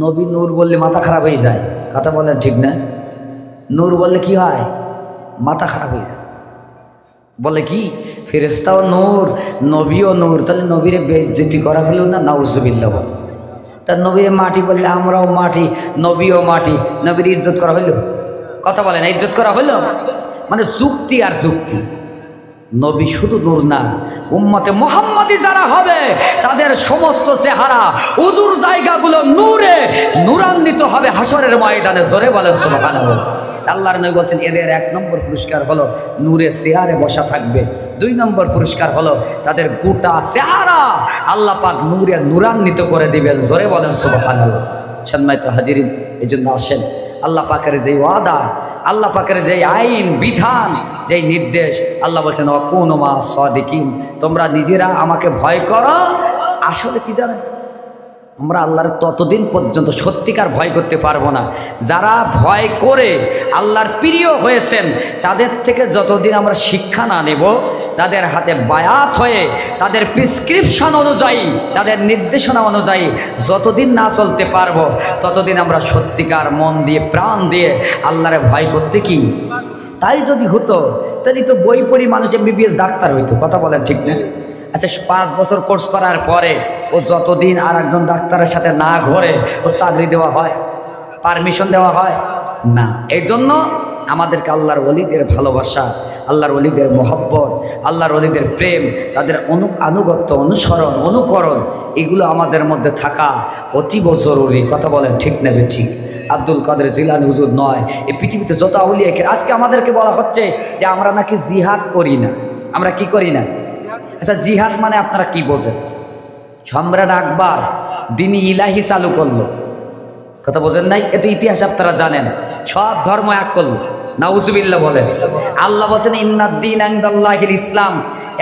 নবী নূর বললে মাথা খারাপ হয়ে যায়, কথা বলেন ঠিক না? নূর বললে কি হয়? মাথা খারাপ হয়ে যায়। বলে কি ফেরেশতাও নূর, নবীও নূর, তাহলে নবীরে বেইজ্জতি করা হলো না? নাউজুবিল্লাহ। বল, তার নবীরে মাটি বললে আমরাও মাটি, নবীও মাটি, নবীর ইজ্জত করা হইল? কথা বলে না, ইজ্জত করা হইল? মানে যুক্তি আর যুক্তি। নবী শুধু নূর না, উম্মতে মুহাম্মাদি যারা হবে তাদের সমস্ত চেহারা, উজুর জায়গাগুলো নূরে নূরান্বিত হবে হাসরের ময়দানে। জোরে বলে সুবহানাল্লাহ। আল্লাহর নবী বলছেন, এদের এক নম্বর পুরস্কার হলো নূরে চেয়ারে বসা থাকবে। দুই নম্বর পুরস্কার হলো তাদের গোটা চেহারা আল্লাহ পাক নূরে নূরান্বিত করে দিবেন। জোরে বলেন সুবহানাল্লাহ। সম্মানিত হাজিরিন, এই জন্য আসেন, আল্লাহ পাকের যেই ওয়াদা, আল্লাহ পাকের যেই আইন বিধান, যেই নির্দেশ, আল্লাহ বলছেন, ওয়াকুনু মা সাদিকিন, তোমরা নিজেরা আমাকে ভয় করো। আসলে কি জানেন, আমরা আল্লাহর ততদিন পর্যন্ত সত্যিকার ভয় করতে পারবো না। যারা ভয় করে আল্লাহর প্রিয় হয়েছেন, তাদের থেকে যতদিন আমরা শিক্ষা না নেব, তাদের হাতে বায়াত হয়ে, তাদের প্রেসক্রিপশন অনুযায়ী, তাদের নির্দেশনা অনুযায়ী যতদিন না চলতে পারবো, ততদিন আমরা সত্যিকার মন দিয়ে, প্রাণ দিয়ে আল্লাহরে ভয় করতে কি। তাই যদি হতো, তাহলে তো বই পড়ি মানুষ MBBS ডাক্তার হইতো। কথা বলেন ঠিক না? আচ্ছা, 5 বছর কোর্স করার পরে ও যতদিন আর একজন ডাক্তারের সাথে না ঘরে, ও চাকরি দেওয়া হয়, পারমিশন দেওয়া হয় না। এই জন্য আমাদেরকে আল্লাহর ওলিদের ভালোবাসা, আল্লাহর ওলিদের মহব্বত, আল্লাহর ওলিদের প্রেম, তাদের আনুগত্য, অনুসরণ, অনুকরণ, এগুলো আমাদের মধ্যে থাকা অতীব জরুরি। কথা বলেন ঠিক নেবে ঠিক? আব্দুল কাদের জিলানী হুজুর নয়, এই পৃথিবীতে যত আউলিয়া, আজকে আমাদেরকে বলা হচ্ছে যে আমরা নাকি জিহাদ করি না। আমরা কি করি না? আচ্ছা, জিহাদ মানে আপনারা কি বোঝেন? সম্রাট আকবর দিনী ইলাহি চালু করলো, কথা বোঝেন নাই? এত ইতিহাস আপনারা জানেন। সব ধর্ম এক করলো, নাউজুবিল্লাহ বলেন। আল্লাহ বলছেন, ইন্নাদ-দীন ইনদাল্লাহিল ইসলাম,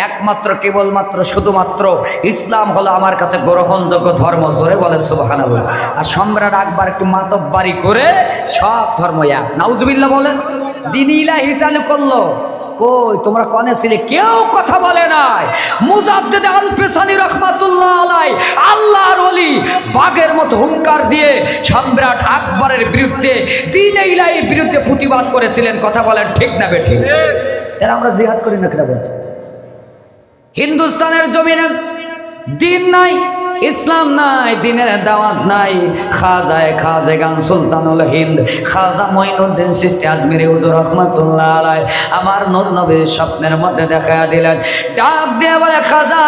একমাত্র, কেবলমাত্র, শুধুমাত্র ইসলাম হলো আমার কাছে গ্রহণযোগ্য ধর্ম। জোরে বলে সুবহানাল্লাহ। আর সম্রাট আকবর একটু মাতব্বারি করে সব ধর্ম এক, নাউজুবিল্লাহ বলেন। দিনী ইলাহি চালু করলো। কই তোমরা কনে ছিলে? কেউ কথা বলে নাই। মুজাদ্দিদ আল পেসানি রহমাতুল্লাহ আলাইহি, আল্লাহর ওলি, বাঘের মতো হুঙ্কার দিয়ে সম্রাট আকবরের বিরুদ্ধে, দ্বীনে ইলাহির বিরুদ্ধে প্রতিবাদ করেছিলেন। কথা বলেন ঠিক না বেঠিক? তাহলে আমরা জিহাদ করি না কেন বলছি? হিন্দুস্তানের জমিনে দিন নাই, ইসলাম নাই, দিনের দাওয়াত নাই। খাজেগান সুলতানুল হিন্দ খাজা মঈনুদ্দিন চিশতি আজমিরি হুজুর রহমাতুল্লাহ আলাইহি আমার নূর নবীর স্বপ্নের মধ্যে দেখা দিলেন। ডাক দিয়ে বলে, খাজা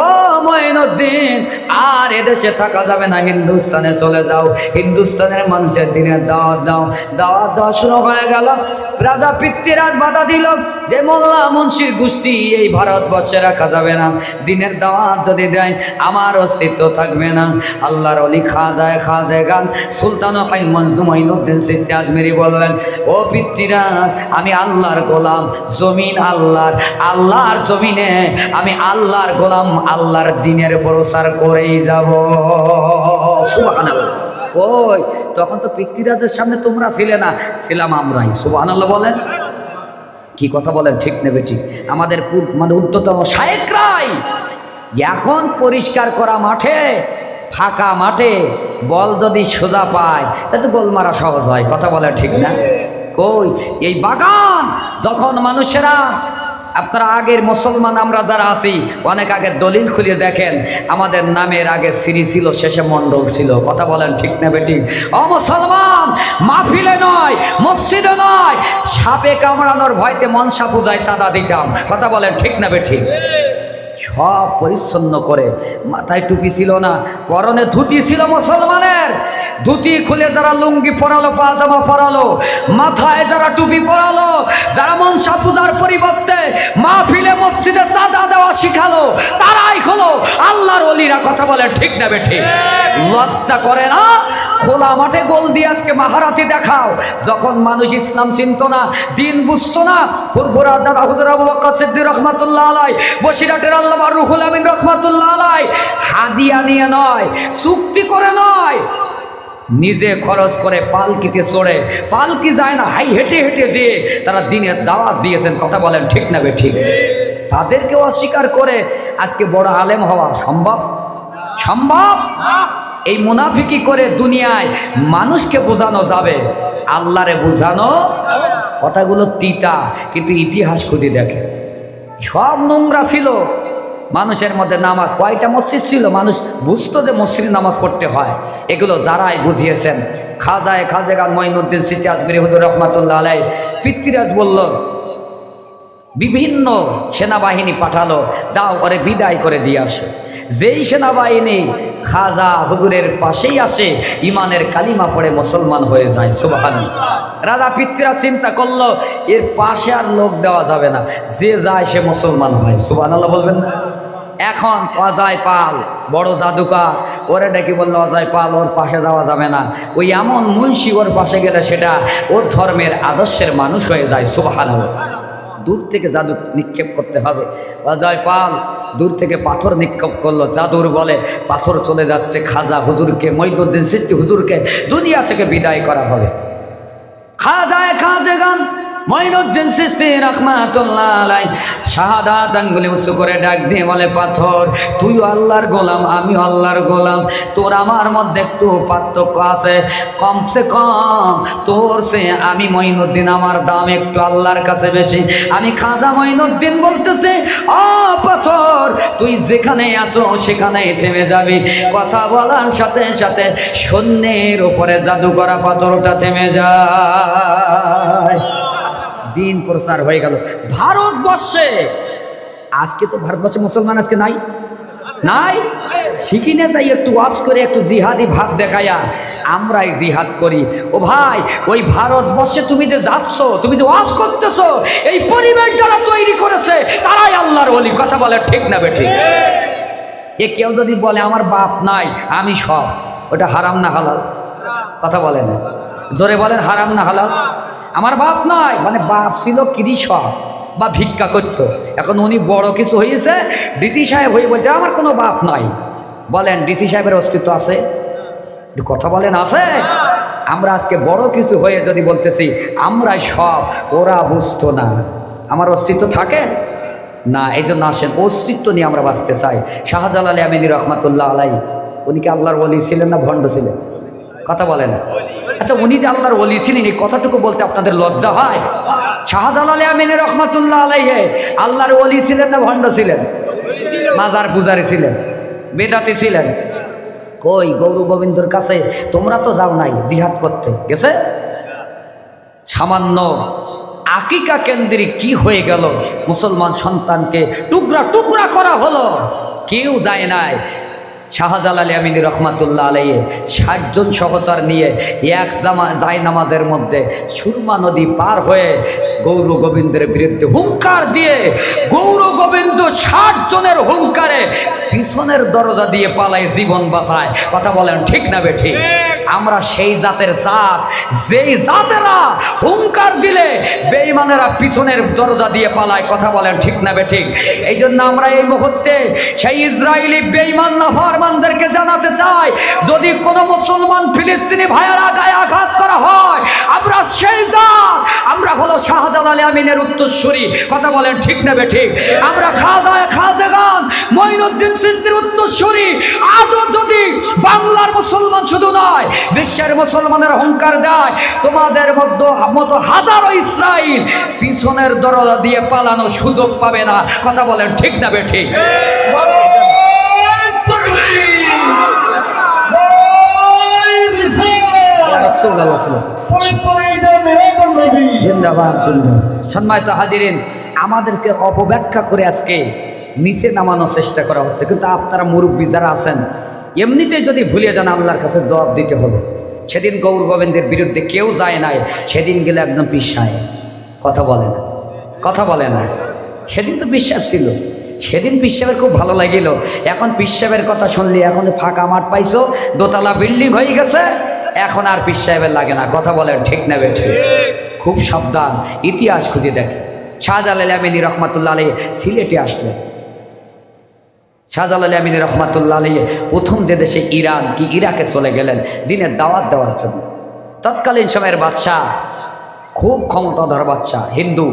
ও মঈনুদ্দিন, আর এদেশে থাকা যাবে না, হিন্দুস্তানে চলে যাও। হিন্দুস্তানের মানুষের দিনের দাওয়াত দাও। দাওয়াত দেওয়া শুরু হয়ে গেল। রাজা পৃথ্বীরাজ বাধা দিল যে মোল্লা মুন্সির গোষ্ঠী এই ভারতবর্ষে রাখা যাবে না। দিনের দাওয়াত যদি দেয় আমার অস্তিত্ব থাকবে না। আল্লাহর ওলি খাজেগান সুলতান মঈনুদ্দিন চিশতি আজমিরি বললেন, ও পৃথ্বীরাজ, আমি আল্লাহর গোলাম, জমিন আল্লাহর, আল্লাহর জমিনে আমি আল্লাহর গোলাম, আল্লাহর দ্বীনের প্রচার করেই যাব। সুবহানাল্লাহ। কই তখন তো পৃথ্বীরাজের সামনে তোমরা ছিলে না, ছিলাম আমরাই। সুবহানাল্লাহ বলেন। কি কথা বলেন, ঠিক নেবে ঠিক? আমাদের মানে উদ্ধতম শায়েকরাই এখন পরিষ্কার করা মাঠে, ফাঁকা মাঠে বল যদি সোজা পায় তাহলে তো গোল মারা সহজ হয়। কথা বলে ঠিক না? কই এই বাগান যখন মানুষেরা, আপনারা আগের মুসলমান আমরা যারা আছি অনেক আগে দলিল খুলে দেখেন, আমাদের নামের আগে শ্রী ছিল, শেষে মণ্ডল ছিল। কথা বলেন ঠিক না বেটি? ও মুসলমান, মাহফিলে নয়, মসজিদে নয়, সাপে কামড়ানোর ভয়তে মনসা পূজায় চাঁদা দিতাম। কথা বলেন ঠিক না বেটি? সব পরিচ্ছন্ন করে, মাথায় টুপি ছিল না, পরনে ধুতি ছিল মুসলমানের। ধুতি খুলে যারা লুঙ্গি পরালো, পাজামা পরালো, মাথায় যারা টুপি পরালো, যারা মনসা পূজার পরিবর্তে মাহফিলে মসজিদে চাঁদা দেওয়া শিখালো, তারাই হলো আল্লাহর ওলিরা। কথা বলে ঠিক না বেঠি? লজ্জা করে না? খোলা মাঠে গোল দিয়ে আজকে মাহারাতি দেখাও। যখন মানুষ ইসলাম চিনত না, দিন বুঝতো না, ফুরফুরার দাদা হুজুর আবু বকর সিদ্দিক রহমাতুল্লাহ আলাইহি, বসিরহাটের আল্লামা রুহুল আমিন রহমাতুল্লাহ আলাইহি হাদিয়া নিয়ে নয়, চুক্তি করে নয়, নিজে খরচ করে পালকিতে চড়ে, পালকি যায় না, হাই হেঁটে হেঁটে যেয়ে তারা দিনের দাওয়াত দিয়েছেন। কথা বলেন ঠিক না বেঠিক? তাদেরকেও অস্বীকার করে আজকে বড় আলেম হওয়া সম্ভব? সম্ভব? এই মুনাফিকি করে দুনিয়ায় মানুষকে বোঝানো যাবে, আল্লাহরে বোঝানো কথাগুলো তিতা, কিন্তু ইতিহাস খুঁজে দেখে সব নোংরা ছিল। মানুষের মধ্যে নামাজ, কয়টা মসজিদ ছিল, মানুষ বুঝতো যে মসজিদে নামাজ পড়তে হয়। এগুলো যারাই বুঝিয়েছেন, খাজা মঈনুদ্দিন চিশতি আজমিরি হুজুর রহমাতুল্লাহ আলাইহি, পৃথ্বীরাজ বলল, বিভিন্ন সেনাবাহিনী পাঠালো, যাও ওরে বিদায় করে দিয়ে আসো। যেই সেনাবাহিনী খাজা হুজুরের পাশেই আসে, ইমানের কালিমা পড়ে মুসলমান হয়ে যায়। সুবহানাল্লাহ। রাজা পৃথ্বীরাজ চিন্তা করলো, এর পাশে আর লোক দেওয়া যাবে না, যে যায় সে মুসলমান হয়। সুবহানাল্লাহ বলবেন না? এখন অজয় পাল বড় জাদুকর, ওরে ডেকে বললো, অজয় পাল ওর পাশে যাওয়া যাবে না, ওই এমন মুন্সি ওর পাশে গেলে সেটা ওর ধর্মের আদর্শের মানুষ হয়ে যায়। সুবহানাল্লাহ। দূর থেকে জাদু নিক্ষেপ করতে হবে। অজয় পাল দূর থেকে পাথর নিক্ষেপ করলো, জাদুর বলে পাথর চলে যাচ্ছে খাজা হুজুরকে, মঈনুদ্দিন চিশতি হুজুরকে দুনিয়া থেকে বিদায় করা হবে। খাজাগান মঈনুদ্দিন চিশতি রাহমাতুল্লাহ আলাইহি শাহাদাত আঙ্গুলে উঁচু করে ডাক দিয়ে বলে, পাথর তুইও আল্লাহর গোলাম, আমিও আল্লাহর গোলাম, তোর আমার মধ্যে একটু পার্থক্য আছে, কমসে কম তোর সে আমি মঈনুদ্দিন, আমার দাম একটু আল্লাহর কাছে বেশি। আমি খাজা মঈনুদ্দিন বলতেছে, ও পাথর তুই যেখানে আছো সেখানেই থেমে যাবি। কথা বলার সাথে সাথে শূন্যের উপরে জাদু করা পাথরটা থেমে যায়। দিন প্রচার হয়ে গেল ভারতবর্ষে। আজকে তো ভারতবর্ষে মুসলমান আজকে নাই, নাই। শিখি না যাই একটু ওয়াজ করে, একটু জিহাদি ভাব দেখায়া আমরাই জিহাদ করি। ও ভাই, ওই ভারতবর্ষে তুমি যে যাচ্ছ, তুমি যে ওয়াজ করতেছো, এই পরিবেশ যারা তৈরি করেছে তারাই আল্লাহর ওলি। কথা বলে ঠিক না বেঠিক? এ কেউ যদি বলে আমার বাপ নাই আমি সব, ওটা হারাম না হালাল? কথা বলে না, জোরে বলেন, হারাম না হালাল? আমার বাপ নাই মানে বাপ ছিল কৃষক বা ভিক্ষা করত, এখন উনি বড় কিছু হয়েছে, ডিসি সাহেব হয়ে বলছে আমার কোনো বাপ নাই। বলেন ডিসি সাহেবের অস্তিত্ব আছে? একটু কথা বলেন, আছে? আমরা আজকে বড় কিছু হয়ে যদি বলতেছি আমরাই সব, ওরা বুঝতো না, আমার অস্তিত্ব থাকে না। এই জন্য আসেন অস্তিত্ব নিয়ে আমরা বাঁচতে চাই। শাহজালাল আমিনী রহমাতুল্লাহ আলাইহি, উনি কি আল্লাহর ওলি ছিলেন না ভণ্ড ছিলেন? কথা বলে না। আচ্ছা, উনি যে আল্লাহর ওলি ছিলেন এই কথাটুকু বলতে আপনাদের লজ্জা হয়? শাহজালাল আমিনী রহমাতুল্লাহ আলাইহি আল্লাহর ওলি ছিলেন না ভণ্ড ছিলেন? মাজার পূজারী ছিলেন, বেদাতি ছিলেন। কই গৌর গোবিন্দর কাছে তোমরা তো যাও নাই জিহাদ করতে, গেছে? সামান্য আকিকা কেন্দ্রিক কি হয়ে গেল, মুসলমান সন্তানকে টুকরা টুকরা করা হলো, কেউ যায় নাই। শাহজালাল আমিনী রহমাতুল্লাহ আলাইহি ৬০ জন সহচর নিয়ে এক জায় নামাজের মধ্যে সুরমা নদী পার হয়ে গৌর গোবিন্দের বিরুদ্ধে হুঙ্কার দিয়ে, গৌর গোবিন্দ ৬০ জনের হুঙ্কারে পিছনের দরজা দিয়ে পালায় জীবন বাঁচায়। কথা বলেন ঠিক না বেঠিক? আমরা সেই জাতের জাত, যেই জাতেরা হুঙ্কার দিলে বেঈমানেরা পিছনের দরজা দিয়ে পালায়। কথা বলেন ঠিক না বেঠিক? এই জন্য আমরা এই মুহূর্তে সেই ইসরায়েলি বেঈমান নাফরমানদেরকে জানাই জানাতে চাই, যদি কোনো মুসলমান ফিলিস্তিনি ভাইয়েরা গায়ে আঘাত করা হয়, আমরা সেই জাত, আমরা হলো শাহজালাল আমিনের উত্তরসূরি। কথা বলেন ঠিক না বেঠিক? আমরা খাজাগান মঈনুদ্দিন চিশতির উত্তরসূরি। আজও যদি বাংলার মুসলমান শুধু নয়, বিশ্বের মুসলমানের অহংকার দেয়, তোমাদের মতো হাজারো ইসরাইল পিছনের দরজা দিয়ে পালানোর সুযোগ পাবে না। কথা বলেন ঠিক না বেঠিক? জিন্দাবাদ জিন্দাবাদ। সম্মানিত হাজিরিন, আমাদেরকে অপব্যাখ্যা করে আজকে নিচে নামানোর চেষ্টা করা হচ্ছে, কিন্তু আপনারা মুরব্বী যারা আছেন এমনিতেই যদি ভুলে যান আল্লাহর কাছে জবাব দিতে হবে। সেদিন গৌর গোবিন্দের বিরুদ্ধে কেউ যায় নাই, সেদিন গেলে একদম পিসায় কথা বলে না, কথা বলে না। সেদিন তো বিশ্বাস ছিল, সেদিন পিসাবের খুব ভালো লাগিল। এখন পিসাবের কথা শুনলি, এখন ফাঁকা মাঠ পাইছো, দোতলা বিল্ডিং হয়ে গেছে, এখন আর পিসাবের লাগে না। কথা বলেন ঠিক না বেঠিক? খুব সাবধান, ইতিহাস খুঁজে দেখে। শাহজালাল আমিনী রহমাতুল্লাহ আলাইহি সিলেটে আসলেন। শাহজালাল আমিনী রহমাতুল্লাহ আলাইহি প্রথম যে দেশে ইরান কি ইরাকে চলে গেলেন দিনের দাওয়াত দেওয়ার জন্য। তৎকালীন সময়ের বাদশাহ, খুব ক্ষমতাধর বাদশাহ, হিন্দু,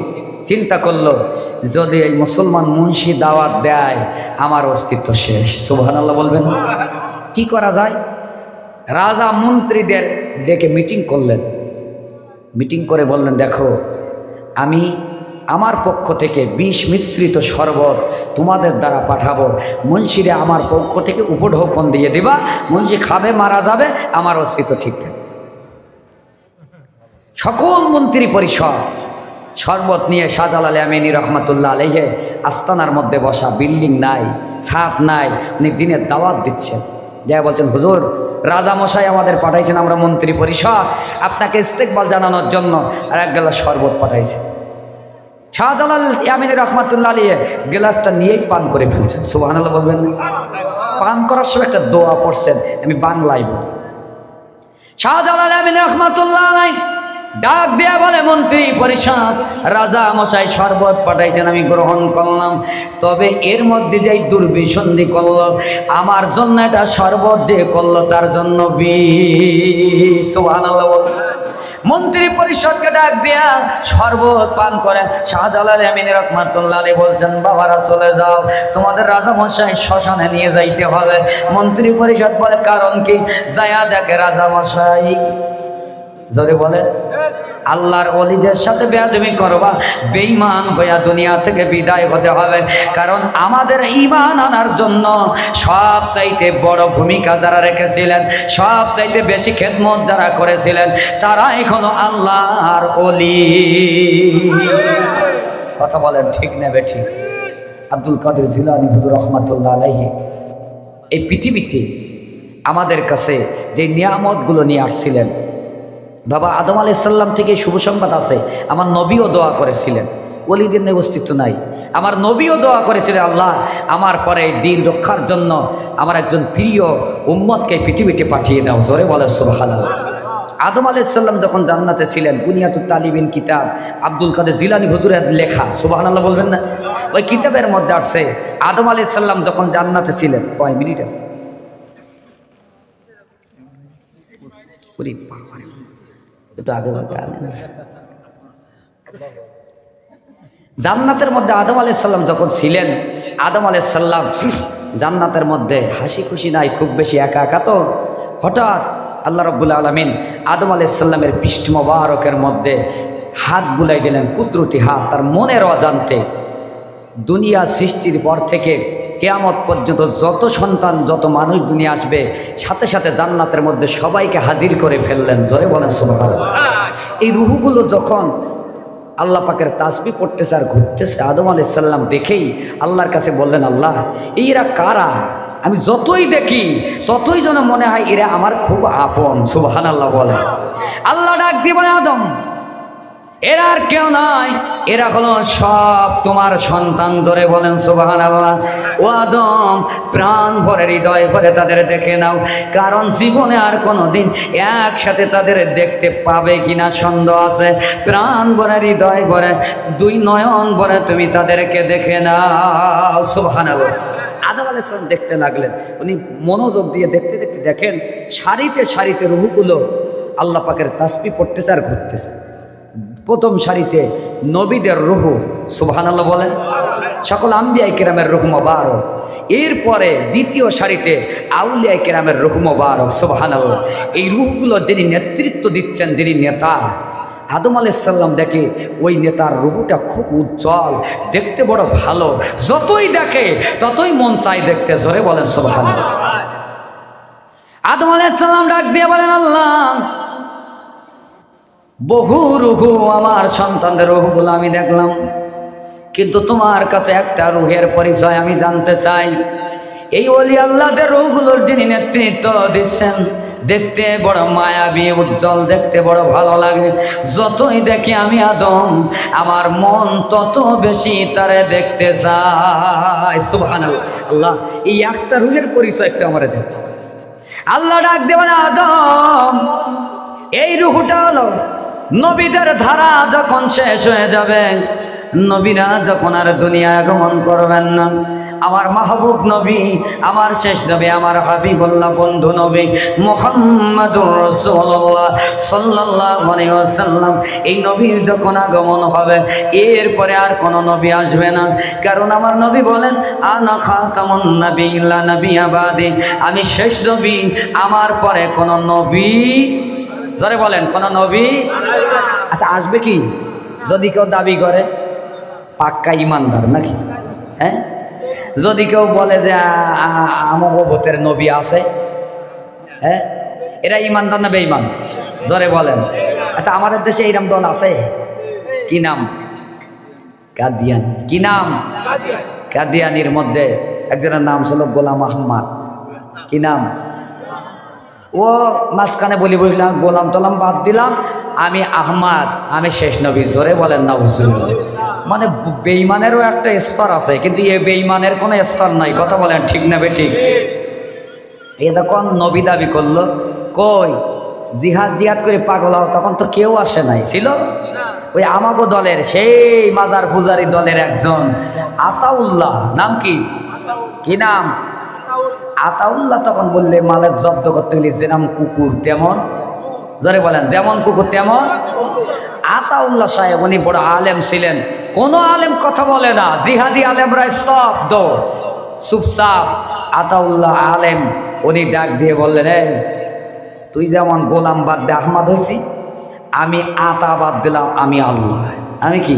চিন্তা করলো যদি এই মুসলমান মুন্সি দাওয়াত দেয় আমার অস্তিত্ব শেষ। সুবহানাল্লাহ বলবেন? কি করা যায়? রাজা মন্ত্রীদের ডেকে মিটিং করলেন। মিটিং করে বললেন, দেখো আমি আমার পক্ষ থেকে বিষ মিশ্রিত শরবত তোমাদের দ্বারা পাঠাবো, মুন্সিরে আমার পক্ষ থেকে উপঢৌকন দিয়ে দিবা, মুন্সি খাবে মারা যাবে, আমার অস্তিত্ব ঠিক থাকে। সকল মন্ত্রী পরিষদ শরবত নিয়ে শাহজালাল আমিনী রহমাতুল্লাহ আলাইহি আস্তানার মধ্যে বসা, বিল্ডিং নাই, ছাদ নাই, উনি দিনের দাওয়াত দিচ্ছেন। যা বলছেন, হুজুর রাজামশাই আমাদের পাঠাইছেন, আমরা মন্ত্রী পরিষদ আপনাকে ইস্তেকবাল জানানোর জন্য আর এক গ্লাস শরবত পাঠাইছে। শাহজালাল আমিনী রহমাতুল্লাহ আলাইহি গ্লাসটা নিয়েই পান করে ফেলছেন। সুবহানাল্লাহ বলবেন না? পান করার সময় একটা দোয়া পড়ছেন, আমি বাংলায় বলি। শাহজালাল আমিনী রহমাতুল্লাহ আলাইহি ডাক দেয়া বলে, মন্ত্রী পরিষদ রাজা মশাই শরবত পাঠাইছেন, আমি গ্রহণ করলাম, তবে এর মধ্যে যেই দুর্বিসন্ধি করলো, আমার জন্য এটা শরবত যে করলো তার জন্য বিষ। সুবহানাল্লাহ। মন্ত্রী পরিষদকে ডাক দেয়া শরবত পান করে শাহজালাল আমিনী রহমাতুল্লাহ আলাইহি বলছেন, বাবারা চলে যাও, তোমাদের রাজা মশাই শ্মশানে নিয়ে যাইতে হবে। মন্ত্রী পরিষদ বলে, কারণ কি? যায়া দেখে রাজা মশাই, জোরে বলে, আল্লাহর ওলিদের সাথে বেয়াদবি করবা, বেঈমান হইয়া দুনিয়া থেকে বিদায় হতে হবে। কারণ আমাদের ঈমান আনার জন্য সব চাইতে বড় ভূমিকা যারা রেখেছিলেন, সব চাইতে বেশি খেদমত যারা করেছিলেন, তারা এখনো আল্লাহর ওলি। কথা বলেন ঠিক না বেঠিক? আব্দুল কাদের জিলানী হুজুর রহমাতুল্লাহ আলাইহি এই পৃথিবীতে আমাদের কাছে যে নিয়ামতগুলো নিয়ে আসছিলেন, বাবা আদম আলাইহিস সালাম থেকে শুভ সংবাদ আছে, আমার নবীও দোয়া করেছিলেন, ওলিদের নেই অস্তিত্ব নাই, আমার নবীও দোয়া করেছিলেন, আল্লাহ আমার পরে দিন রক্ষার জন্য আমার একজন প্রিয় উম্মতকে পৃথিবীতে পাঠিয়ে দাও। জোরে বলে সুবহানাল্লাহ। আদম আলাইহিস সালাম যখন জান্নাতে ছিলেন, বুনিয়াতুত তালিবিন কিতাব আব্দুল কাদের জিলানী হুজুরের লেখা, সুবহানাল্লাহ বলবেন না? ওই কিতাবের মধ্যে আসছে আদম আলাইহিস সালাম যখন জান্নাতে ছিলেন, কয় মিনিট আছে? একটু আগে ভাগে আনেন। জান্নাতের মধ্যে আদম আলাইহিস সালাম যখন ছিলেন, আদম আলাইহিস সালাম জান্নাতের মধ্যে হাসি খুশি নাই, খুব বেশি একা একা। তো হঠাৎ আল্লাহ রাব্বুল আলামিন আদম আলাইহিস সালামের পৃষ্ঠ মোবারকের মধ্যে হাত বুলাই দিলেন, কুদরতি হাত। তার মনের অজান্তে দুনিয়া সৃষ্টির পর থেকে কিয়ামত পর্যন্ত যত সন্তান, যত মানুষ দুনিয়া আসবে, সাথে সাথে জান্নাতের মধ্যে সবাইকে হাজির করে ফেললেন। জোরে বলেন সুবহানাল্লাহ। এই রুহগুলো যখন আল্লাহ পাকের তাসবিহ পড়তেছে আর ঘুরতেছে, আদম আলাইহিস সালাম দেখেই আল্লাহর কাছে বললেন, আল্লাহ এরা কারা? আমি যতই দেখি ততই যেন মনে হয় এরা আমার খুব আপন। সুবহানাল্লাহ বলেন। আল্লাহ ডাক দিয়ে বলে, আদম এরা আর কেউ নয়, এরা হলো সব তোমার সন্তান। ধরে বলেন সুবহানাল্লাহ। ও আদম, প্রাণ ভরে হৃদয় ভরে তাদের দেখে নাও, কারণ জীবনে আর কোনোদিন একসাথে তাদের দেখতে পাবে কিনা সন্দেহ আছে। প্রাণ ভরে হৃদয় ভরে দুই নয়ন ভরে তুমি তাদেরকে দেখে নাও। সুবহানাল্লাহ। আদম আলাইহিস সালাম দেখতে লাগলেন। উনি মনোযোগ দিয়ে দেখতে দেখতে দেখেন সারিতে সারিতে রুহগুলো আল্লাহ পাকের তাসবিহ পড়তেছে আর ঘুরতেছে। প্রথম সারিতে নবীদের রুহ, সুবহানাল্লাহ বলেন, সকল আম্বিয়া কিরামের রুহ মোবারক। এরপরে দ্বিতীয় সারিতে আউলিয়া কিরামের রুহ মোবারক, সুবহানাল্লাহ। এই রুহগুলো যিনি নেতৃত্ব দিচ্ছেন, যিনি নেতা, আদম আলাইহিস সালাম দেখে ওই নেতার রুহটা খুব উজ্জ্বল, দেখতে বড় ভালো, যতই দেখে ততই মন চাই দেখতে। জোরে বলেন সুবহানাল্লাহ। আদম আলাইহিস সালাম ডাক দিয়ে বলেন, আল্লাহ, বহু রুহু আমার সন্তানদের রুহগুলো আমি দেখলাম, কিন্তু তোমার কাছে একটা রুহের পরিচয় আমি জানতে চাই। এই ওলি আল্লাহদের রুহগুলোর যিনি নেতৃত্ব দিচ্ছেন, দেখতে বড় মায়াবী, উজ্জ্বল, দেখতে বড় ভালো লাগে। যতই দেখি আমি আদম, আমার মন তত বেশি তারে দেখতে চাই। সুবহানাল্লাহ। আল্লাহ, এই একটা রুহের পরিচয় একটু আমার দেখ। আল্লাহ ডাক দেবেন, আদম, এই রুহটা হলো নবীদের ধারা যখন শেষ হয়ে যাবে, নবীরা যখন আর দুনিয়া আগমন করবেন না, আমার মাহবুব নবী, আমার শেষ নবী, আমার হাবিবুল্লাহ বন্ধু নবী মুহাম্মাদুর রাসূলুল্লাহ সাল্লাল্লাহু আলাইহি ওয়াসাল্লাম, এই নবীর যখন আগমন হবে, এরপরে আর কোন নবী আসবে না। কারণ আমার নবী বলেন, আনা খাতামুন নাবিয়্যিন লা নাবিয়্যা বাদি, আমি শেষ নবী, আমার পরে কোন নবী, জোরে বলেন, কোন নবী আচ্ছা আসবে কি? যদি কেউ দাবি করে পাক্কা ইমানদার নাকি? হ্যাঁ, যদি কেউ বলে যে আমাগো ভূতের নবী আছে, হ্যাঁ, এরা ইমানদার না বেঈমান? জোরে বলেন। আচ্ছা, আমাদের দেশে এইরকম দল আছে, কি নাম? কাদিয়ানি। কি নাম? কাদিয়ানির মধ্যে একজনের নাম ছিল গোলাম আহমদ। কি নাম? ও মাঝখানে বলি বললাম, গোলাম টোলাম বাদ দিলাম, আমি আহমদ, আমি শেষ নবী। জোরে বলেন নাউজুবিল্লাহ। মানে বেঈমানেরও একটা স্তর আছে, কিন্তু এ বেঈমানের কোনো স্তর নাই। কথা বলেন ঠিক না বেঠিক? এ যখন নবী দাবি করলো, কই জিহাদ জিহাদ করে পাগল হও, তখন তো কেউ আসে নাই, ছিল ওই আমাগো দলের সেই মাজার পূজারি দলের একজন আতাউল্লাহ, নাম কি? কি নাম? আতাউল্লাহ। তখন বললে মালের জব্দ করতে গেলে যেমন কুকুর তেমন, জোরে বলেন, যেমন কুকুর তেমন। আতাউল্লাহ সাহেব উনি বড় আলেম ছিলেন, কোনো আলেম কথা বলে না, জিহাদি আলেমরা স্তব্ধ চুপচাপ। আতাউল্লাহ আলেম, উনি ডাক দিয়ে বললেন, এই তুই যেমন গোলাম বাদ দে আহমদ হয়েছি, আমি আতা বাদ দিলাম, আমি আল্লাহ। আমি কি?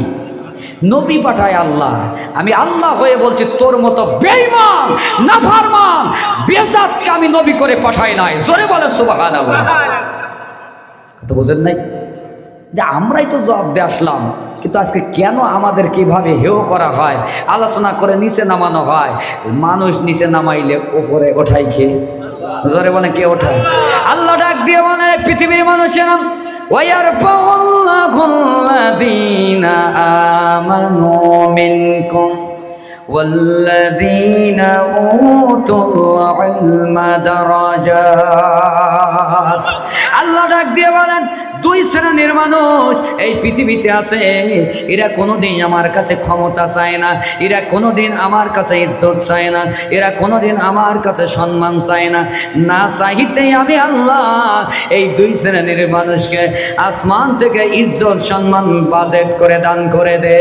নবী পাঠায় আল্লাহ, আমি আল্লাহ হয়ে বলছি তোর মতো বেঈমান, নাফরমান, বেজাতকে আমি নবী করে পাঠাই নাই। জোরে বলেন সুবহানাল্লাহ। কথা বোঝেন নাই? যে আমরাই তো জবাব দিয়ে আসলাম, কিন্তু আজকে কেন আমাদের কিভাবে হেও করা হয়, আলোচনা করে নিচে নামানো হয়। মানুষ নিচে নামাইলে উপরে ওঠাই কে? জোরে বলে কে ওঠায়? আল্লাহ ডাক দিয়ে বলে, পৃথিবীর মানুষেরা, ওয়ায়ারফাউল্লাহু আল্লাযীনা আমানু মিনকুম ওয়াল্লাযীনা উতুল ইলমা দারাজাত। আল্লাহ ডাক দিয়ে বলেন, দুই শ্রেণীর মানুষ এই পৃথিবীতে আছে, এরা কোনোদিন আমার কাছে ক্ষমতা চায় না, এরা কোনোদিন আমার কাছে ইজ্জত চায় না, এরা কোনোদিন আমার কাছে সম্মান চায় না। না চাইতেই আমি আল্লাহ এই দুই শ্রেণীর মানুষকে আসমান থেকে ইজ্জত সম্মান বাজেট করে দান করে দে।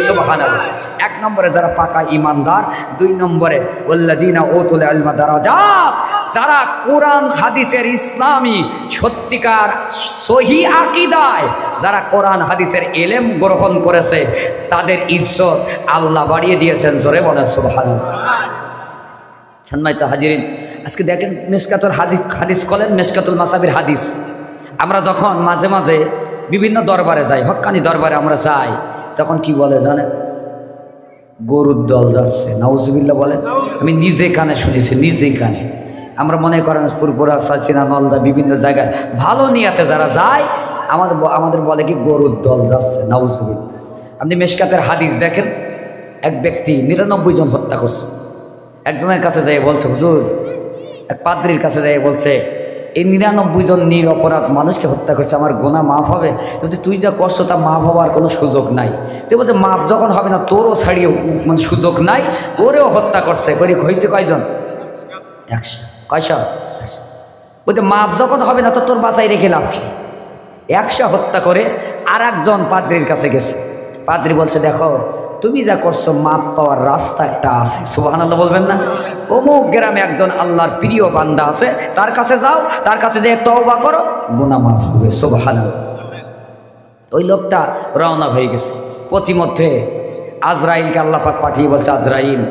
সুবহানাল্লাহ। এক নম্বরে যারা পাকা ইমানদার, দুই নম্বরে ওয়াল্লাযীনা উতুল ইলমা দারাজাত, যারা কোরআন হাদিসের ইসলামী সত্যিকার সহি আকীদায় যারা কোরআন হাদিসের ইলম গ্রহণ করেছে, তাদের ইজ্জত আল্লাহ বাড়িয়ে দিয়েছেন। জোরে বলেন সুবহানাল্লাহ। সম্মানিত হাজিরিন, আজকে দেখেন মিশকাতুল হাদিস করেন, মিশকাতুল মাসাবির হাদিস। আমরা যখন মাঝে মাঝে বিভিন্ন দরবারে যাই, হক্কানি দরবারে আমরা যাই, তখন কি বলে জানেন? গরুর দল যাচ্ছে। নাউজুবিল্লাহ বলেন। আমি নিজে কানে শুনেছি, নিজেই কানে। আমরা মনে করেন ফুরপুরা, সাচিনা, নলদা, বিভিন্ন জায়গায় ভালো নিয়াতে যারা যায়, আমাদের বলে কি গরুর দল যাচ্ছে। নাউজুবিল্লাহ। আপনি মিশকাতের হাদিস দেখেন, এক ব্যক্তি 99 জন হত্যা করছে। একজনের কাছে যাই বলছে, হুজুর, এক পাদ্রীর কাছে যাই বলছে, এই 99 জন নিরপরাধ মানুষকে হত্যা করছে, আমার গোনা মাফ হবে? যদি তুই যা করছো তা মাফ হওয়ার কোনো সুযোগ নাই। তুই বলছে মাফ যখন হবে না, তোরও ছাড়িয়ে মানে সুযোগ নাই, ওরেও হত্যা করছে। হয়েছে কয়জন? 100। কয়শো? বলতে মাপ যখন হবে না তো তোর বাসায় রেখে লাভ কি? 100 হত্যা করে আর একজন পাদ্রির কাছে গেছে। পাদ্রি বলছে, দেখো তুমি যা করছো মাপ পাওয়ার রাস্তা একটা আছে। সুবহানাল্লাহ বলবেন না? অমুক গ্রামে একজন আল্লাহর প্রিয় বান্দা আছে, তার কাছে যাও, তার কাছে যেয়ে তওবা করো, গুনাহ মাফ হবে। সুবহানাল্লাহ। ওই লোকটা রওনা হয়ে গেছে। প্রতিমধ্যে আজরাইলকে আল্লাহ পাক পাঠিয়ে বলছে, আজরাইল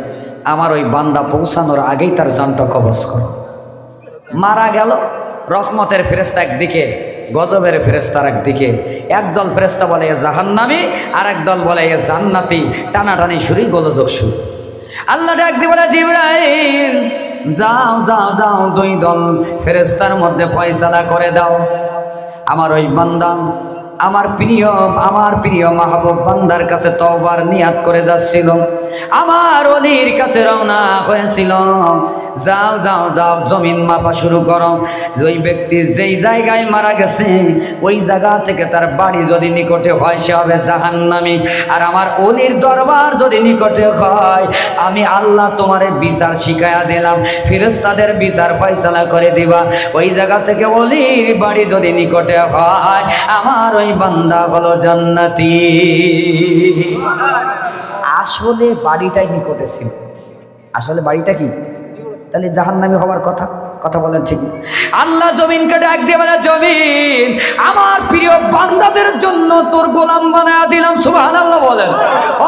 আমার ওই বান্দা পৌঁছানোর আগেই তার জানটা কবজ করো। মারা গেল। রহমতের ফেরেশতা একদিকে, গজবের ফেরেশতার একদিকে। একদল ফেরেশতা বলে এ জাহান্নামী, আর একদল বলে এ জান্নাতি। টানাটানি শুরুই, গোলযোগ শুরু। আল্লাহ ডাক দিয়ে বলে, জিবরাইল যাও যাও যাও, 2 দল ফেরেশতার মধ্যে ফয়সালা করে দাও। আমার ওই বান্দা আমার প্রিয় মাহবুব বান্দার কাছে তওবার নিয়াত করে যাচ্ছিল, আমার ওলির কাছে রওনা হয়েছিল। যাও যাও যাও, জমিন মাপা শুরু করো। ওই ব্যক্তি যেই জায়গায় মারা গেছে ওই জায়গা থেকে তার বাড়ি যদি নিকটে হয় সে হবে জাহান্নামী, আর আমার ওলির দরবার যদি নিকটে হয় আমি আল্লাহ তোমারে বিচার শিখায়া দিলাম, ফেরেশতাদের বিচার ফয়সালা করে দিবা। ওই জায়গা থেকে ওলির বাড়ি যদি নিকটে হয় আমার ওই বান্দা হলো জান্নাতি। আসলে বাড়িটাই নিকটে ছিল। আসলে বাড়িটা কি? তাহলে জাহান্নামী হওয়ার কথা বলেন ঠিক না? আল্লাহ জমিনকে ডাক দিয়ে বলে, জমিন আমার প্রিয় বান্দাদের জন্য তোর গোলাম বানায়া দিলাম। সুবহানাল্লাহ বলেন।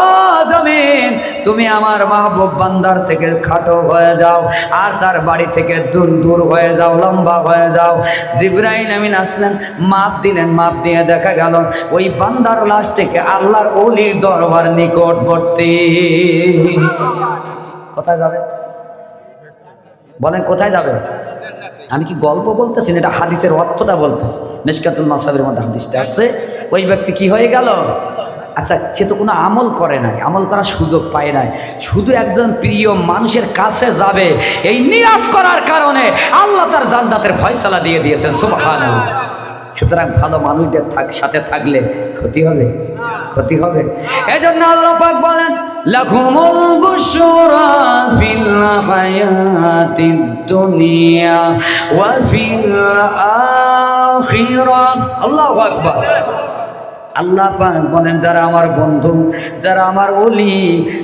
ও জমিন তুমি আমার মাহবুব বান্দার থেকে খাটো হয়ে যাও, আর তার বাড়ি থেকে দূর হয়ে যাও, লম্বা হয়ে যাও। জিবরাইল আমিন আসলেন, মাপ দিলেন। মাপ দিয়ে দেখা গেল ওই বান্দার লাশ থেকে আল্লাহর ওলির দরবার নিকটবর্তী। কোথায় যাবে বলেন? কোথায় যাবে? আমি কি গল্প বলতেছি না, এটা হাদিসের অর্থটা বলতেছি। মিশকাতুল মাসাবির মধ্যে হাদিসটা আসছে। ওই ব্যক্তি কি হয়ে গেল? আচ্ছা, সে তো কোনো আমল করে নাই, আমল করার সুযোগ পায় নাই, শুধু একজন প্রিয় মানুষের কাছে যাবে এই নিয়াত করার কারণে আল্লাহ তার জান্নাতের ফয়সালা দিয়ে দিয়েছেন। সুবহানাল্লাহ। সুতরাং ভালো মানুষদের সাথে থাকলে ক্ষতি হবে, ক্ষতি হবে। এজন্য আল্লাহ পাক বলেন, লাকুমুল বুশরা ফিল হায়াতিদ দুনিয়া ওয়া ফিল আখিরাহ। আল্লাহু আকবার। আল্লাহ পাক বলেন, যারা আমার বন্ধু, যারা আমার ওলি,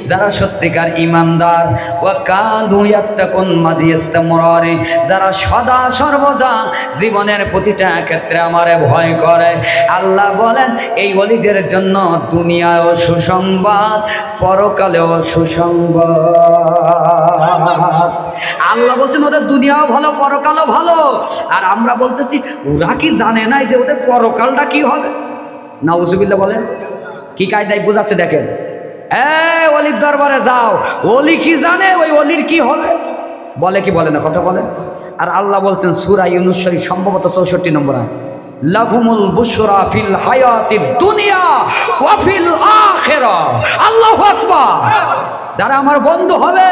যারা সত্যিকার ইমানদার, ওয়া কাদু ইয়াত্তাকুন মাজিয়াস্তামরারে, যারা সদা সর্বদা জীবনের প্রতিটা ক্ষেত্রে আমারে ভয় করে, আল্লাহ বলেন এই ওলিদের জন্য দুনিয়াও সুসংবাদ, পরকালেও সুসংবাদ। আল্লাহ বলছেন ওদের দুনিয়াও ভালো, পরকালও ভালো। আর আমরা বলতেছি ওরা কি জানে নাই যে ওদের পরকালটা কি হবে? নাউজুবিল্লাহ বলেন। কি কায়দায় বোঝাচ্ছে দেখেন। ওলির দরবারে যাও, ওলি কি জানে ওই ওলির কি হবে? বলে কি বলে না? কথা বলেন। আর আল্লাহ বলছেন সূরা ইউনূস শরীফ সম্ভবত 64 নম্বর আয়াত, লাহুমুল বুশরা ফিল হায়াতিদ দুনিয়া ওয়া ফিল আখিরাহ। আল্লাহু আকবার। যারা আমার বন্ধু হবে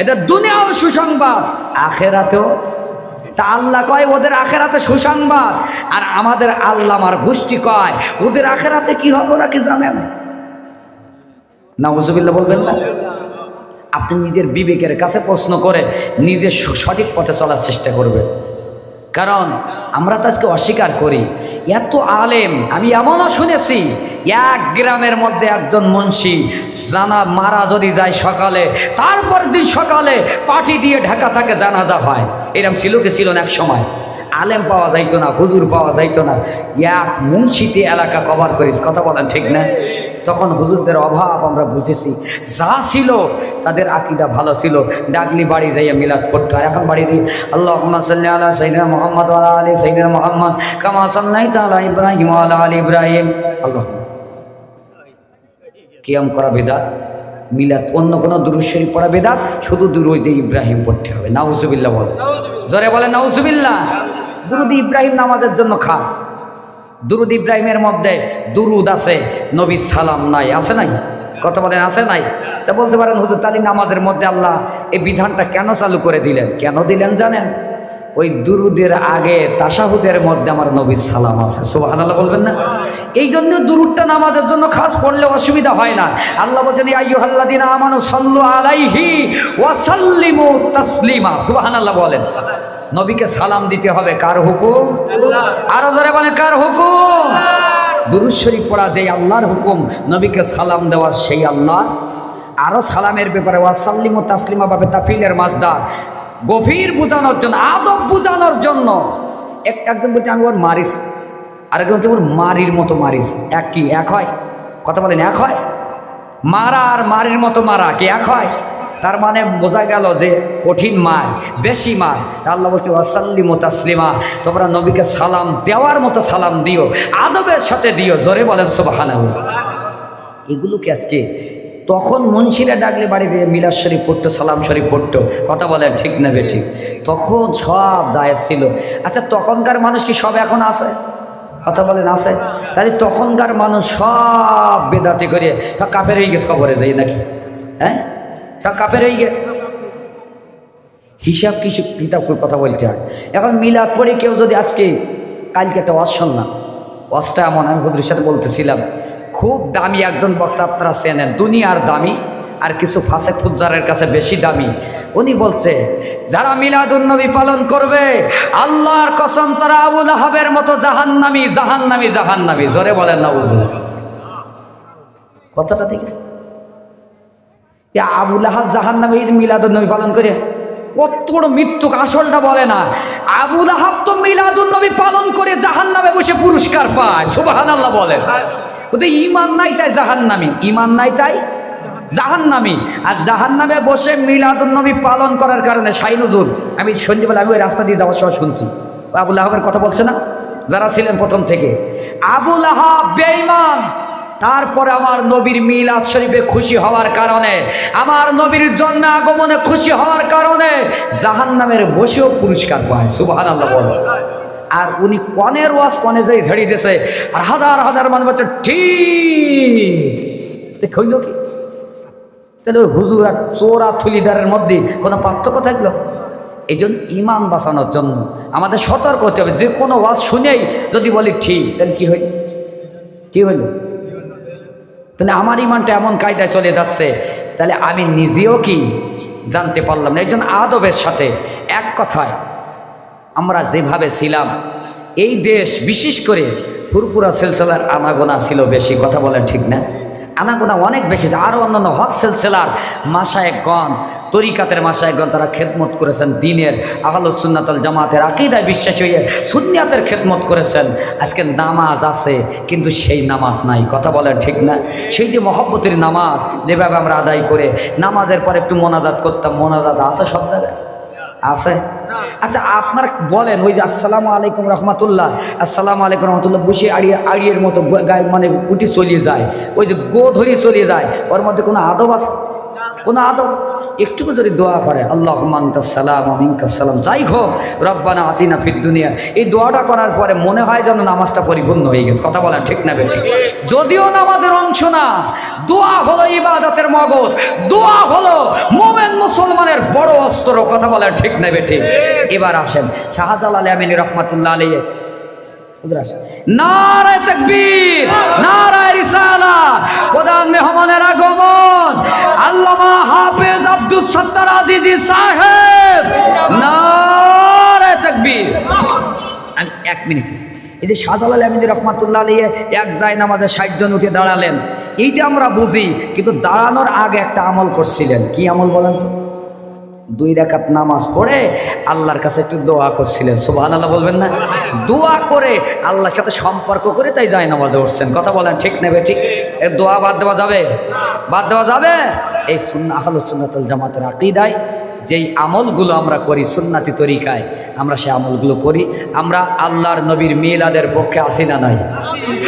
এদের দুনিয়াও সুসংবাদ, আখিরাতেও। তা আল্লাহ কয় ওদের আখেরাতে সুসংবাদ, আর আমাদের আল্লাহ আমার গোষ্ঠী কয় ওদের আখেরাতে কি হবে ওরা কি জানে না। নাউজুবিল্লাহ বলবেন না? আপনি নিজের বিবেকের কাছে প্রশ্ন করে নিজের সঠিক পথে চলার চেষ্টা করবেন। কারণ আমরা তো আজকে অস্বীকার করি, এত আলেম আমি এমনও শুনেছি এক গ্রামের মধ্যে একজন মুন্সি মারা যদি যায় সকালে, তারপর দিন সকালে পাটি দিয়ে ঢাকা থাকে জানাজা হয়। এরকম ছিল কি ছিল না? এক সময় আলেম পাওয়া যাইতো না, হুজুর পাওয়া যাইতো না, এক মুন্সিতে এলাকা কভার করিস। কথা বলেন ঠিক না? তখন হুজুরদের অভাব আমরা বুঝেছি। যা ছিল তাদের আকীদা ভালো ছিল, ডাকলি বাড়ি যাইয়া মিলাদ পড়তো। আর এখন বাড়ি দিই আল্লাহুম্মা সাল্লি আলা সাইয়্যিদিনা মুহাম্মদ ওয়া আলা আলি সাইয়্যিদিনা মুহাম্মদ কামা সাল্লাইতা আলা ইব্রাহিম ওয়া আলা আলি ইব্রাহিম। আল্লাহুম্মা কিয়াম করা বিদআত, মিলাদ অন্য কোনো দুরূদ শরীফ পড়া বিদআত, শুধু দুরূদ ইব্রাহিম পড়তে হবে। নাউজুবিল্লাহ বলেন, জোরে বলেন নাউজুবিল্লাহ। দুরূদ ইব্রাহিম নামাজের জন্য খাস। দুরূদ ইব্রাহিমের মধ্যে দুরূদ আছে, নবীর সালাম নাই। আছে নাই? কথা বলেন আছে নাই? তা বলতে পারেন হুজুর তাহলে নামাজের মধ্যে আল্লাহ এই বিধানটা কেন চালু করে দিলেন? কেন দিলেন জানেন? ওই দুরুদের আগে তাশাহুদের মধ্যে আমার নবীর সালাম আছে, সুবহানাল্লাহ বলবেন না? এই জন্য দুরুদটা নামাজের জন্য খাস পড়লে অসুবিধা হয় না। আল্লাহ বলছেন ইয়া আইয়ুহাল্লাযীনা আমানু সাল্লু আলাইহি ওয়া সাল্লিমু তাসলিমা, সুবহানাল্লাহ বলেন। নবীকে সালাম দিতে হবে, কার হুকুম? আরো জোরে বলেন, কার হুকুম? দুরূদ শরীফ পড়া যেই আল্লাহর হুকুম, নবীকে সালাম দেওয়া সেই আল্লাহ। আরো সালামের ব্যাপারে ওয়া সাল্লিমু তাসলিমা ভাবে তাফিলের মাজদার গভীর বোঝানোর জন্য, আদব বোঝানোর জন্য। একজন বলছে আমি ওর মারিস, আরেকজন বলছে ওর মারির মতো মারিস। এক কি এক হয়? কথা বলেন, এক হয়? মারা আর মারির মতো মারা কি এক হয়? তার মানে বোঝা গেল যে কঠিন মার, বেশি মার। আল্লাহ বলছে ওয়াসাল্লিমু তাসলিমা, তোমরা নবীকে সালাম দেওয়ার মতো সালাম দিও, আদবের সাথে দিও। জোরে বলেন সুবহানাল্লাহ। এগুলোকে আজকে তখন মুন্সিরা ডাকলে বাড়িতে মিলাদ শরীফ পড়তো, সালাম শরীফ পড়তো। কথা বলেন ঠিক না বেঠিক? তখন সব জায়েজ ছিল। আচ্ছা তখনকার মানুষ কি সব এখন আছে? কথা বলেন আছে? তাহলে তখনকার মানুষ সব বেদাতি করে সব কাফের হয়ে গেছে, কবরে যাই নাকি? হ্যাঁ, সব কাফের হয়ে গে। হিসাব কিছু কিতাব করে কথা বলতে হয়। এখন মিলাদ পড়ে কেউ যদি আজকে কালকে একটা ওয়াজ শুনলাম, ওয়াজটা এমন, আমি হুজুরের সাথে বলতেছিলাম, খুব দামি একজন বক্তা, আপনারা চেনেন, দুনিয়ার দামি, আর কিছু ফাসেক ফুজ্জারের কাছে বেশি দামি। উনি বলছে যারা মিলাদুন্নবী পালন করবে আল্লাহর কসম তারা আবু লাহাবের মতো জাহান্নামী, জাহান্নামী, জাহান্নামী। জোরে বলেন না বুঝুন কথাটা দেখেছে? আবু লাহাব জাহান্নামী মিলাদুন্নবী পালন করে? কত বড় মৃত্যু! আসলটা বলে না। আবু লাহাব তো মিলাদুন্নবী পালন করে জাহান্নামে বসে পুরস্কার পায়, সুবহানাল্লাহ বলেন। ওদের ইমান নাই তাই জাহান্নামী, ইমান নাই তাই জাহান্নামী। আর জাহান্নামে বসে মিলাদুন্নবী পালন করার কারণে শাইনুজুর, আমি সন্ধ্যেবেলা আমি ওই রাস্তা দিয়ে যাওয়ার সময় শুনছি, আবু লাহাবের কথা বলছে না, যারা ছিলেন প্রথম থেকে। আবু লাহাব বেঈমান, তারপরে আমার নবীর মিলাদ শরীফে খুশি হওয়ার কারণে, আমার নবীর জন্য আগমনে খুশি হওয়ার কারণে জাহান্নামের বসেও পুরস্কার পায়, সুবহানাল্লাহ বলে। আর উনি কনের ওয়াজ কনে যাই ঝেড়ে দিয়েছে, আর হাজার হাজার মানুষ বলছে ঠিক হইল কি? তাহলে ওই হুজুর আর চোর আর থলিদারের মধ্যে কোনো পার্থক্য থাকলো? এই জন্য ইমান বাঁচানোর জন্য আমাদের সতর্ক হতে হবে। যে কোনো ওয়াজ শুনেই যদি বলি ঠিক, তাহলে কি হইল? কি হইল? তাহলে আমার ইমানটা এমন কায়দায় চলে যাচ্ছে, তাহলে আমি নিজেও কি জানতে পারলাম না। এই জন্য আদবের সাথে, এক কথায় আমরা যেভাবে ছিলাম, এই দেশ বিশেষ করে ফুরফুরা সিলসিলার আনাগোনা ছিল বেশি, কথা বলেন ঠিক না? আনাগোনা অনেক বেশি। আরও অন্যান্য হক সিলসিলার মাশায়েখগণ, তরিকাতের মাশায়েখগণ, তারা খেদমত করেছেন দিনের, আহলুস সুন্নাত ওয়াল জামাতের আকীদায় বিশ্বাস হয়ে সুন্নিয়াতের খেদমত করেছেন। আজকে নামাজ আছে কিন্তু সেই নামাজ নাই, কথা বলেন ঠিক না? সেই যে মহব্বতের নামাজ যেভাবে আমরা আদায় করে নামাজের পর একটু মোনাজাত করতাম, মোনাজাত আছে সব জায়গায়? আছে? আচ্ছা আপনার বলেন, ওই যে আসসালামু আলাইকুম রহমতুল্লাহ, আসসালামু আলাইকুম রহমতুল্লাহ বসে আড়িয়ের মতো গায়ে মানে উঠে চলিয়ে যায়, ওই যে গো ধরে চলিয়ে যায়, ওর মধ্যে কোনো আদব আছে? কোনো আদব? একটুকু যদি দোয়া করে আল্লাহুম্মা আনতাস সালাম ওয়া মিনকাস সালাম, যাই হোক, রব্বানা আতিনা ফিদ দুনিয়া, এই দোয়াটা করার পরে মনে হয় যেন নামাজটা পরিপূর্ণ হয়ে গেছে, কথা বলেন ঠিক না বেঠিক? যদিও নামাজের অংশ না, দোয়া হলো ইবাদতের মগজ, দোয়া হলো মোমেন মুসলমানের বড় অস্ত্র, কথা বলেন ঠিক না বেঠিক? এবার আসেন শাহজালাল আমিনী রহমাতুল্লাহ আলাইহি, নারায়ে তাকবীর, নারায়ে রিসালাত, প্রধান মেহমানের আগমন আল্লামা হাফেজ আব্দুস সাত্তার আজিজি সাহেব, নারায়ে তাকবীর। আমি এক মিনিট, এই যে শাহজালাল আমিনী রহমাতুল্লাহ আলাইহি এক যায় নামাজে 60 জন উঠে দাঁড়ালেন, এইটা আমরা বুঝি, কিন্তু দাঁড়ানোর আগে একটা আমল করছিলেন। কি আমল বলেন তো? 2 রাকাত নামাজ পড়ে আল্লাহর কাছে একটু দোয়া করছিলেন, সুবহানাল্লাহ বলবেন না? দোয়া করে আল্লাহর সাথে সম্পর্ক করে তাই যায় নামাজে উঠছেন, কথা বলেন ঠিক নেবে ঠিক? এই দোয়া বাদ দেওয়া যাবে? বাদ দেওয়া যাবে? এই আহলুস সুন্নাত ওয়াল জামাতের আকীদায় যেই আমলগুলো আমরা করি সুন্নাতি তরিকায়, আমরা সেই আমলগুলো করি। আমরা আল্লাহর নবীর মিলাদের পক্ষে আসি না নাই?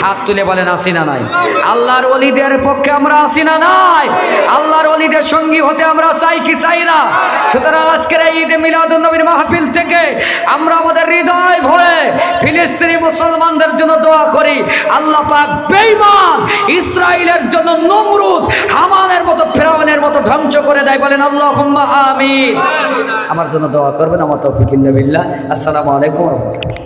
হাত তুলে বলেন আসি না নাই? আল্লাহর ওলিদের পক্ষে আমরা আসি না নাই? আল্লাহর ওলিদের সঙ্গী হতে আমরা চাই কি চাই না? সুতরাং আজকের এই ঈদে মিলাদুন নবীর মাহফিল থেকে আমরা আমাদের হৃদয় ভরে ফিলিস্তিনি মুসলমানদের জন্য দোয়া করি, আল্লাহ পাক বেঈমান ইসরাইলের জন্য নমরুদ হামানের মতো ফিরআউনের মতো ধ্বংস করে দেয়। বলেন আল্লাহুম্মা আমিন। আমার জন্য দোয়া করবেন। আমার তৌফিক ইল্লা বিল্লাহ। আসসালামু আলাইকুম রহমতুল্লাহ।